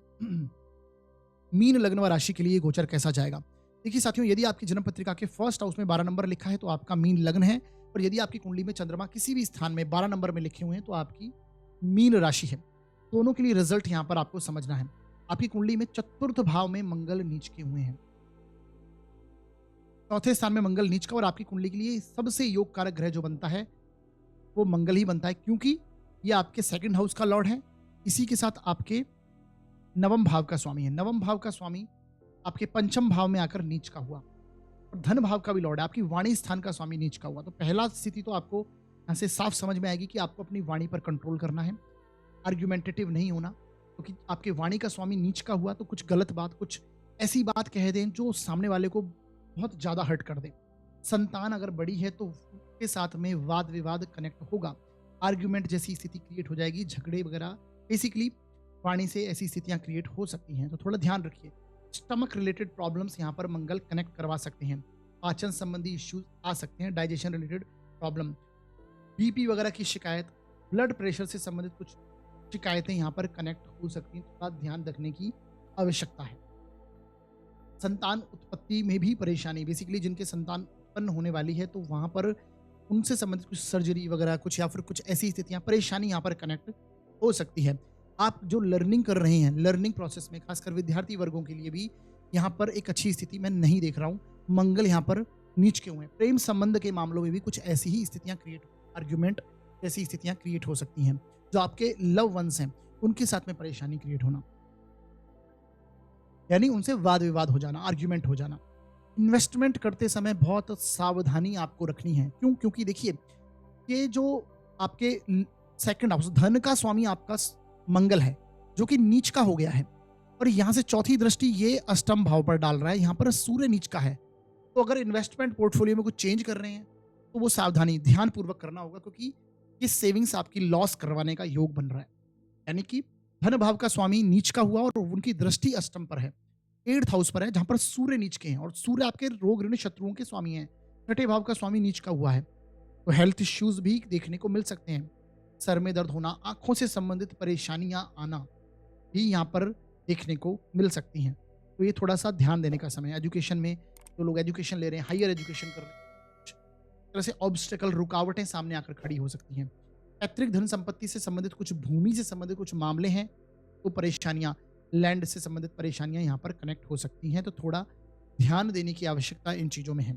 मीन लग्न व राशि के लिए ये गोचर कैसा जाएगा। देखिए साथियों, यदि आपकी जन्म पत्रिका के फर्स्ट हाउस में 12 नंबर लिखा है तो आपका मीन लग्न है, और यदि आपकी कुंडली में चंद्रमा किसी भी स्थान में 12 नंबर में लिखे हुए हैं तो आपकी मीन राशि है। दोनों के लिए रिजल्ट यहाँ पर आपको समझना है। आपकी कुंडली में चतुर्थ भाव में मंगल नीच के हुए हैं, चौथे स्थान में मंगल नीच का, और आपकी कुंडली के लिए सबसे योग कारक ग्रह जो बनता है वो मंगल ही बनता है, क्योंकि ये आपके सेकंड हाउस का लॉर्ड है। इसी के साथ आपके नवम भाव का स्वामी है। नवम भाव का स्वामी आपके पंचम भाव में आकर नीच का हुआ, और धन भाव का भी लॉर्ड है। आपकी वाणी स्थान का स्वामी नीच का हुआ, तो पहला स्थिति तो आपको यहाँ से साफ समझ में आएगी कि आपको अपनी वाणी पर कंट्रोल करना है, आर्ग्यूमेंटेटिव नहीं होना, क्योंकि आपके वाणी का स्वामी नीच का हुआ तो कुछ गलत बात, कुछ ऐसी बात कह दें जो सामने वाले को बहुत ज्यादा हर्ट कर दे। संतान अगर बड़ी है तो उसके साथ में वाद विवाद कनेक्ट होगा, आर्ग्यूमेंट जैसी स्थिति क्रिएट हो जाएगी, झगड़े वगैरह, बेसिकली वाणी से ऐसी स्थितियां क्रिएट हो सकती हैं, तो थोड़ा ध्यान रखिए। स्टमक रिलेटेड प्रॉब्लम्स यहाँ पर मंगल कनेक्ट करवा सकते हैं, पाचन संबंधी इश्यूज आ सकते हैं, डाइजेशन रिलेटेड प्रॉब्लम, बीपी वगैरह की शिकायत, ब्लड प्रेशर से संबंधित कुछ शिकायतें यहाँ पर कनेक्ट हो सकती हैं, थोड़ा ध्यान रखने की आवश्यकता है। संतान उत्पत्ति में भी परेशानी, बेसिकली जिनके संतान उत्पन्न होने वाली है तो वहाँ पर उनसे संबंधित कुछ सर्जरी वगैरह कुछ, या फिर कुछ ऐसी स्थितियाँ, परेशानी यहाँ पर कनेक्ट हो सकती है। आप जो लर्निंग कर रहे हैं, लर्निंग प्रोसेस में खासकर विद्यार्थी वर्गों के लिए भी यहाँ पर एक अच्छी स्थिति मैं नहीं देख रहा हूँ। मंगल यहाँ पर नीच के हुए हैं। प्रेम संबंध के मामलों में भी कुछ ऐसी ही स्थितियाँ क्रिएट, आर्ग्यूमेंट जैसी स्थितियाँ क्रिएट हो सकती हैं। जो आपके लव वंस हैं उनके साथ में परेशानी क्रिएट होना, यानी उनसे वाद विवाद हो जाना, आर्ग्यूमेंट हो जाना। इन्वेस्टमेंट करते समय बहुत सावधानी आपको रखनी है। क्यों? क्योंकि देखिए, ये जो आपके सेकंड हाउस, धन का स्वामी आपका मंगल है, जो कि नीच का हो गया है, और यहां से चौथी दृष्टि ये अष्टम भाव पर डाल रहा है, यहां पर सूर्य नीच का है। तो अगर इन्वेस्टमेंट पोर्टफोलियो में कुछ चेंज कर रहे हैं तो वो सावधानी ध्यान पूर्वक करना होगा, क्योंकि ये सेविंग्स आपकी लॉस करवाने का योग बन रहा है। यानी कि धन भाव का स्वामी नीच का हुआ और उनकी दृष्टि अष्टम पर है, 8th हाउस पर है, जहां पर सूर्य नीच के हैं, और सूर्य आपके रोग ऋण शत्रुओं के स्वामी हैं। छठे भाव का स्वामी नीच का हुआ है, तो हेल्थ इश्यूज भी देखने को मिल सकते हैं। सर में दर्द होना, आंखों से संबंधित परेशानियां आना भी यहाँ पर देखने को मिल सकती हैं। तो ये थोड़ा सा ध्यान देने का समय है। एजुकेशन में जो लोग एजुकेशन ले रहे हैं, हायर एजुकेशन कर रहे हैं, कुछ तरह से ऑब्स्टेकल, रुकावटें सामने आकर खड़ी हो सकती हैं। पैतृक धन संपत्ति से संबंधित कुछ, भूमि से संबंधित कुछ मामले हैं तो परेशानियां, लैंड से संबंधित परेशानियां यहाँ पर कनेक्ट हो सकती हैं, तो थोड़ा ध्यान देने की आवश्यकता इन चीज़ों में है।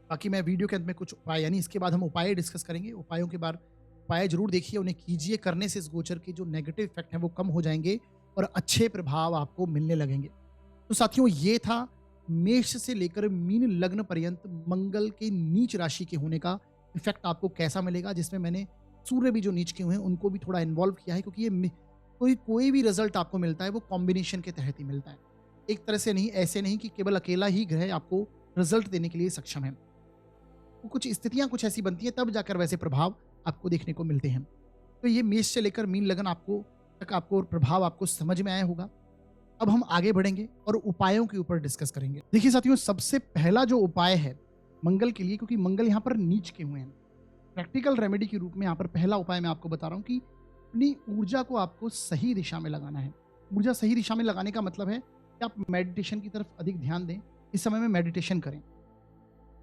बाकी मैं वीडियो के अंत में कुछ उपाय, यानी इसके बाद हम उपाय डिस्कस करेंगे। उपायों के बाद उपाय जरूर देखिए, उन्हें कीजिए। करने से इस गोचर के जो नेगेटिव इफेक्ट हैं वो कम हो जाएंगे और अच्छे प्रभाव आपको मिलने लगेंगे। तो साथियों, ये था मेष से लेकर मीन लग्न पर्यंत मंगल के नीच राशि के होने का इफेक्ट आपको कैसा मिलेगा, जिसमें मैंने सूर्य भी जो नीच के हुए हैं उनको भी थोड़ा इन्वॉल्व किया है, क्योंकि ये कोई भी रिजल्ट आपको मिलता है वो कॉम्बिनेशन के तहत ही मिलता है। एक तरह से नहीं, ऐसे नहीं कि केवल अकेला ही ग्रह आपको रिजल्ट देने के लिए सक्षम है। तो कुछ स्थितियां कुछ ऐसी बनती है तब जाकर वैसे प्रभाव आपको देखने को मिलते हैं। तो ये मेष से लेकर मीन लगन आपको प्रभाव आपको समझ में आया होगा। अब हम आगे बढ़ेंगे और उपायों के ऊपर डिस्कस करेंगे। देखिए साथियों, सबसे पहला जो उपाय है मंगल के लिए, क्योंकि मंगल यहाँ पर नीच के हुए हैं, प्रैक्टिकल रेमेडी के रूप में यहाँ पर पहला उपाय मैं आपको बता रहा हूँ कि अपनी ऊर्जा को आपको सही दिशा में लगाना है। ऊर्जा सही दिशा में लगाने का मतलब है कि आप मेडिटेशन की तरफ अधिक ध्यान दें। इस समय में मेडिटेशन करें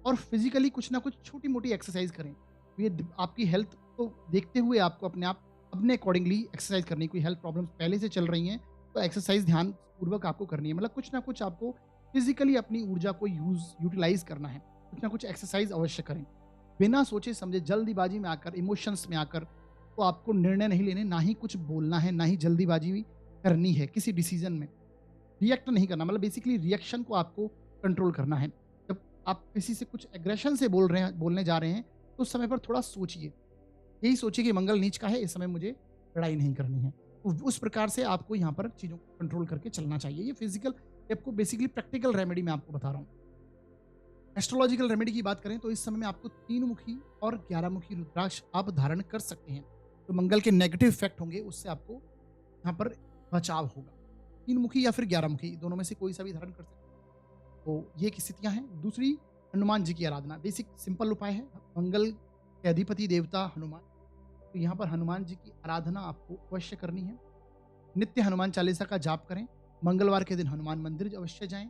और फिजिकली कुछ ना कुछ छोटी मोटी एक्सरसाइज करें। ये आपकी हेल्थ को देखते हुए आपको अपने अकॉर्डिंगली एक्सरसाइज करनी। कोई हेल्थ प्रॉब्लम्स पहले से चल रही हैं तो एक्सरसाइज ध्यान पूर्वक आपको करनी है। मतलब कुछ ना कुछ आपको फिजिकली अपनी ऊर्जा को यूटिलाइज करना है। कुछ ना कुछ एक्सरसाइज अवश्य करें। बिना सोचे समझे जल्दीबाजी में आकर, इमोशंस में आकर तो आपको निर्णय नहीं लेने, ना ही कुछ बोलना है, ना ही जल्दीबाजी भी करनी है किसी डिसीजन में। रिएक्ट नहीं करना, मतलब बेसिकली रिएक्शन को आपको कंट्रोल करना है। जब आप किसी से कुछ एग्रेशन से बोलने जा रहे हैं, तो उस समय पर थोड़ा सोचिए। यही सोचिए कि मंगल नीच का है, इस समय मुझे लड़ाई नहीं करनी है। तो उस प्रकार से आपको यहाँ पर चीज़ों को कंट्रोल करके चलना चाहिए। ये फिजिकल, आपको बेसिकली प्रैक्टिकल रेमेडी मैं आपको बता रहा हूँ। एस्ट्रोलॉजिकल रेमेडी की बात करें तो इस समय में आपको 3 मुखी और 11 मुखी रुद्राक्ष आप धारण कर सकते हैं। तो मंगल के नेगेटिव इफेक्ट होंगे, उससे आपको यहाँ पर बचाव होगा। 3 मुखी या फिर 11 मुखी, दोनों में से कोई सा भी धारण कर सकते हैं। तो ये की स्थितियाँ हैं। दूसरी, हनुमान जी की आराधना। बेसिक सिंपल उपाय है। मंगल के अधिपति देवता हनुमान, तो यहाँ पर हनुमान जी की आराधना आपको अवश्य करनी है। नित्य हनुमान चालीसा का जाप करें। मंगलवार के दिन हनुमान मंदिर अवश्य जाएं।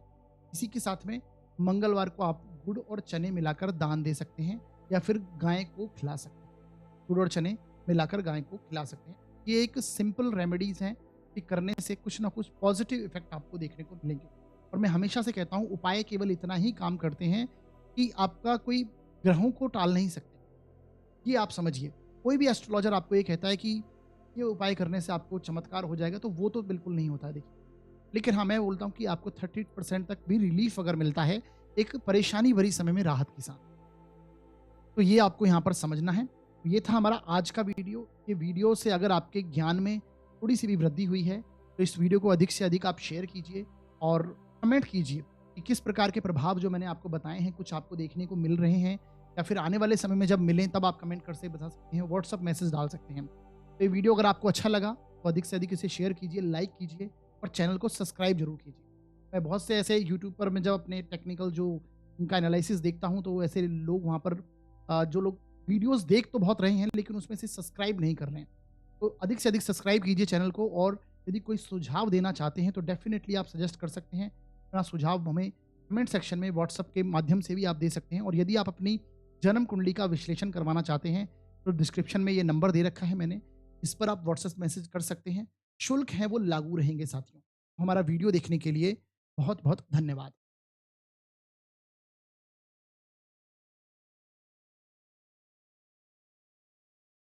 इसी के साथ में मंगलवार को आप गुड़ और चने मिलाकर दान दे सकते हैं, या फिर गाय को खिला सकते हैं। गुड़ और चने मिलाकर गाय को खिला सकते हैं। ये एक सिंपल रेमेडीज हैं कि करने से कुछ ना कुछ पॉजिटिव इफेक्ट आपको देखने को मिलेंगे। और मैं हमेशा से कहता हूँ, उपाय केवल इतना ही काम करते हैं कि आपका कोई ग्रहों को टाल नहीं सकते। ये आप समझिए। कोई भी एस्ट्रोलॉजर आपको ये कहता है कि ये उपाय करने से आपको चमत्कार हो जाएगा, तो वो तो बिल्कुल नहीं होता है, देखिए। लेकिन हाँ, मैं बोलता हूँ कि आपको 30% तक भी रिलीफ अगर मिलता है एक परेशानी भरी समय में राहत के साथ, तो ये आपको यहाँ पर समझना है। ये था हमारा आज का वीडियो। ये वीडियो से अगर आपके ज्ञान में थोड़ी सी भी वृद्धि हुई है, तो इस वीडियो को अधिक से अधिक आप शेयर कीजिए और कमेंट कीजिए कि किस प्रकार के प्रभाव जो मैंने आपको बताए हैं कुछ आपको देखने को मिल रहे हैं, या फिर आने वाले समय में जब मिलें तब आप कमेंट कर से बता सकते हैं, व्हाट्सअप मैसेज डाल सकते हैं। तो ये वीडियो अगर आपको अच्छा लगा तो अधिक से अधिक इसे शेयर कीजिए, लाइक कीजिए और चैनल को सब्सक्राइब जरूर कीजिए। मैं बहुत से ऐसे यूट्यूब पर मैं जब अपने टेक्निकल जो उनका एनालिसिस देखता हूँ, तो ऐसे लोग वहाँ पर जो लोग वीडियोस देख तो बहुत रहे हैं लेकिन उसमें से सब्सक्राइब नहीं कर रहे हैं। तो अधिक से अधिक सब्सक्राइब कीजिए चैनल को, और यदि कोई सुझाव देना चाहते हैं तो डेफिनेटली आप सजेस्ट कर सकते हैं। अपना सुझाव हमें कमेंट सेक्शन में व्हाट्सएप के माध्यम से भी आप दे सकते हैं। और यदि आप अपनी जन्म कुंडली का विश्लेषण करवाना चाहते हैं तो डिस्क्रिप्शन में ये नंबर दे रखा है मैंने, इस पर आप व्हाट्सएप मैसेज कर सकते हैं। शुल्क है वो लागू रहेंगे साथियों। हमारा वीडियो देखने के लिए बहुत बहुत धन्यवाद।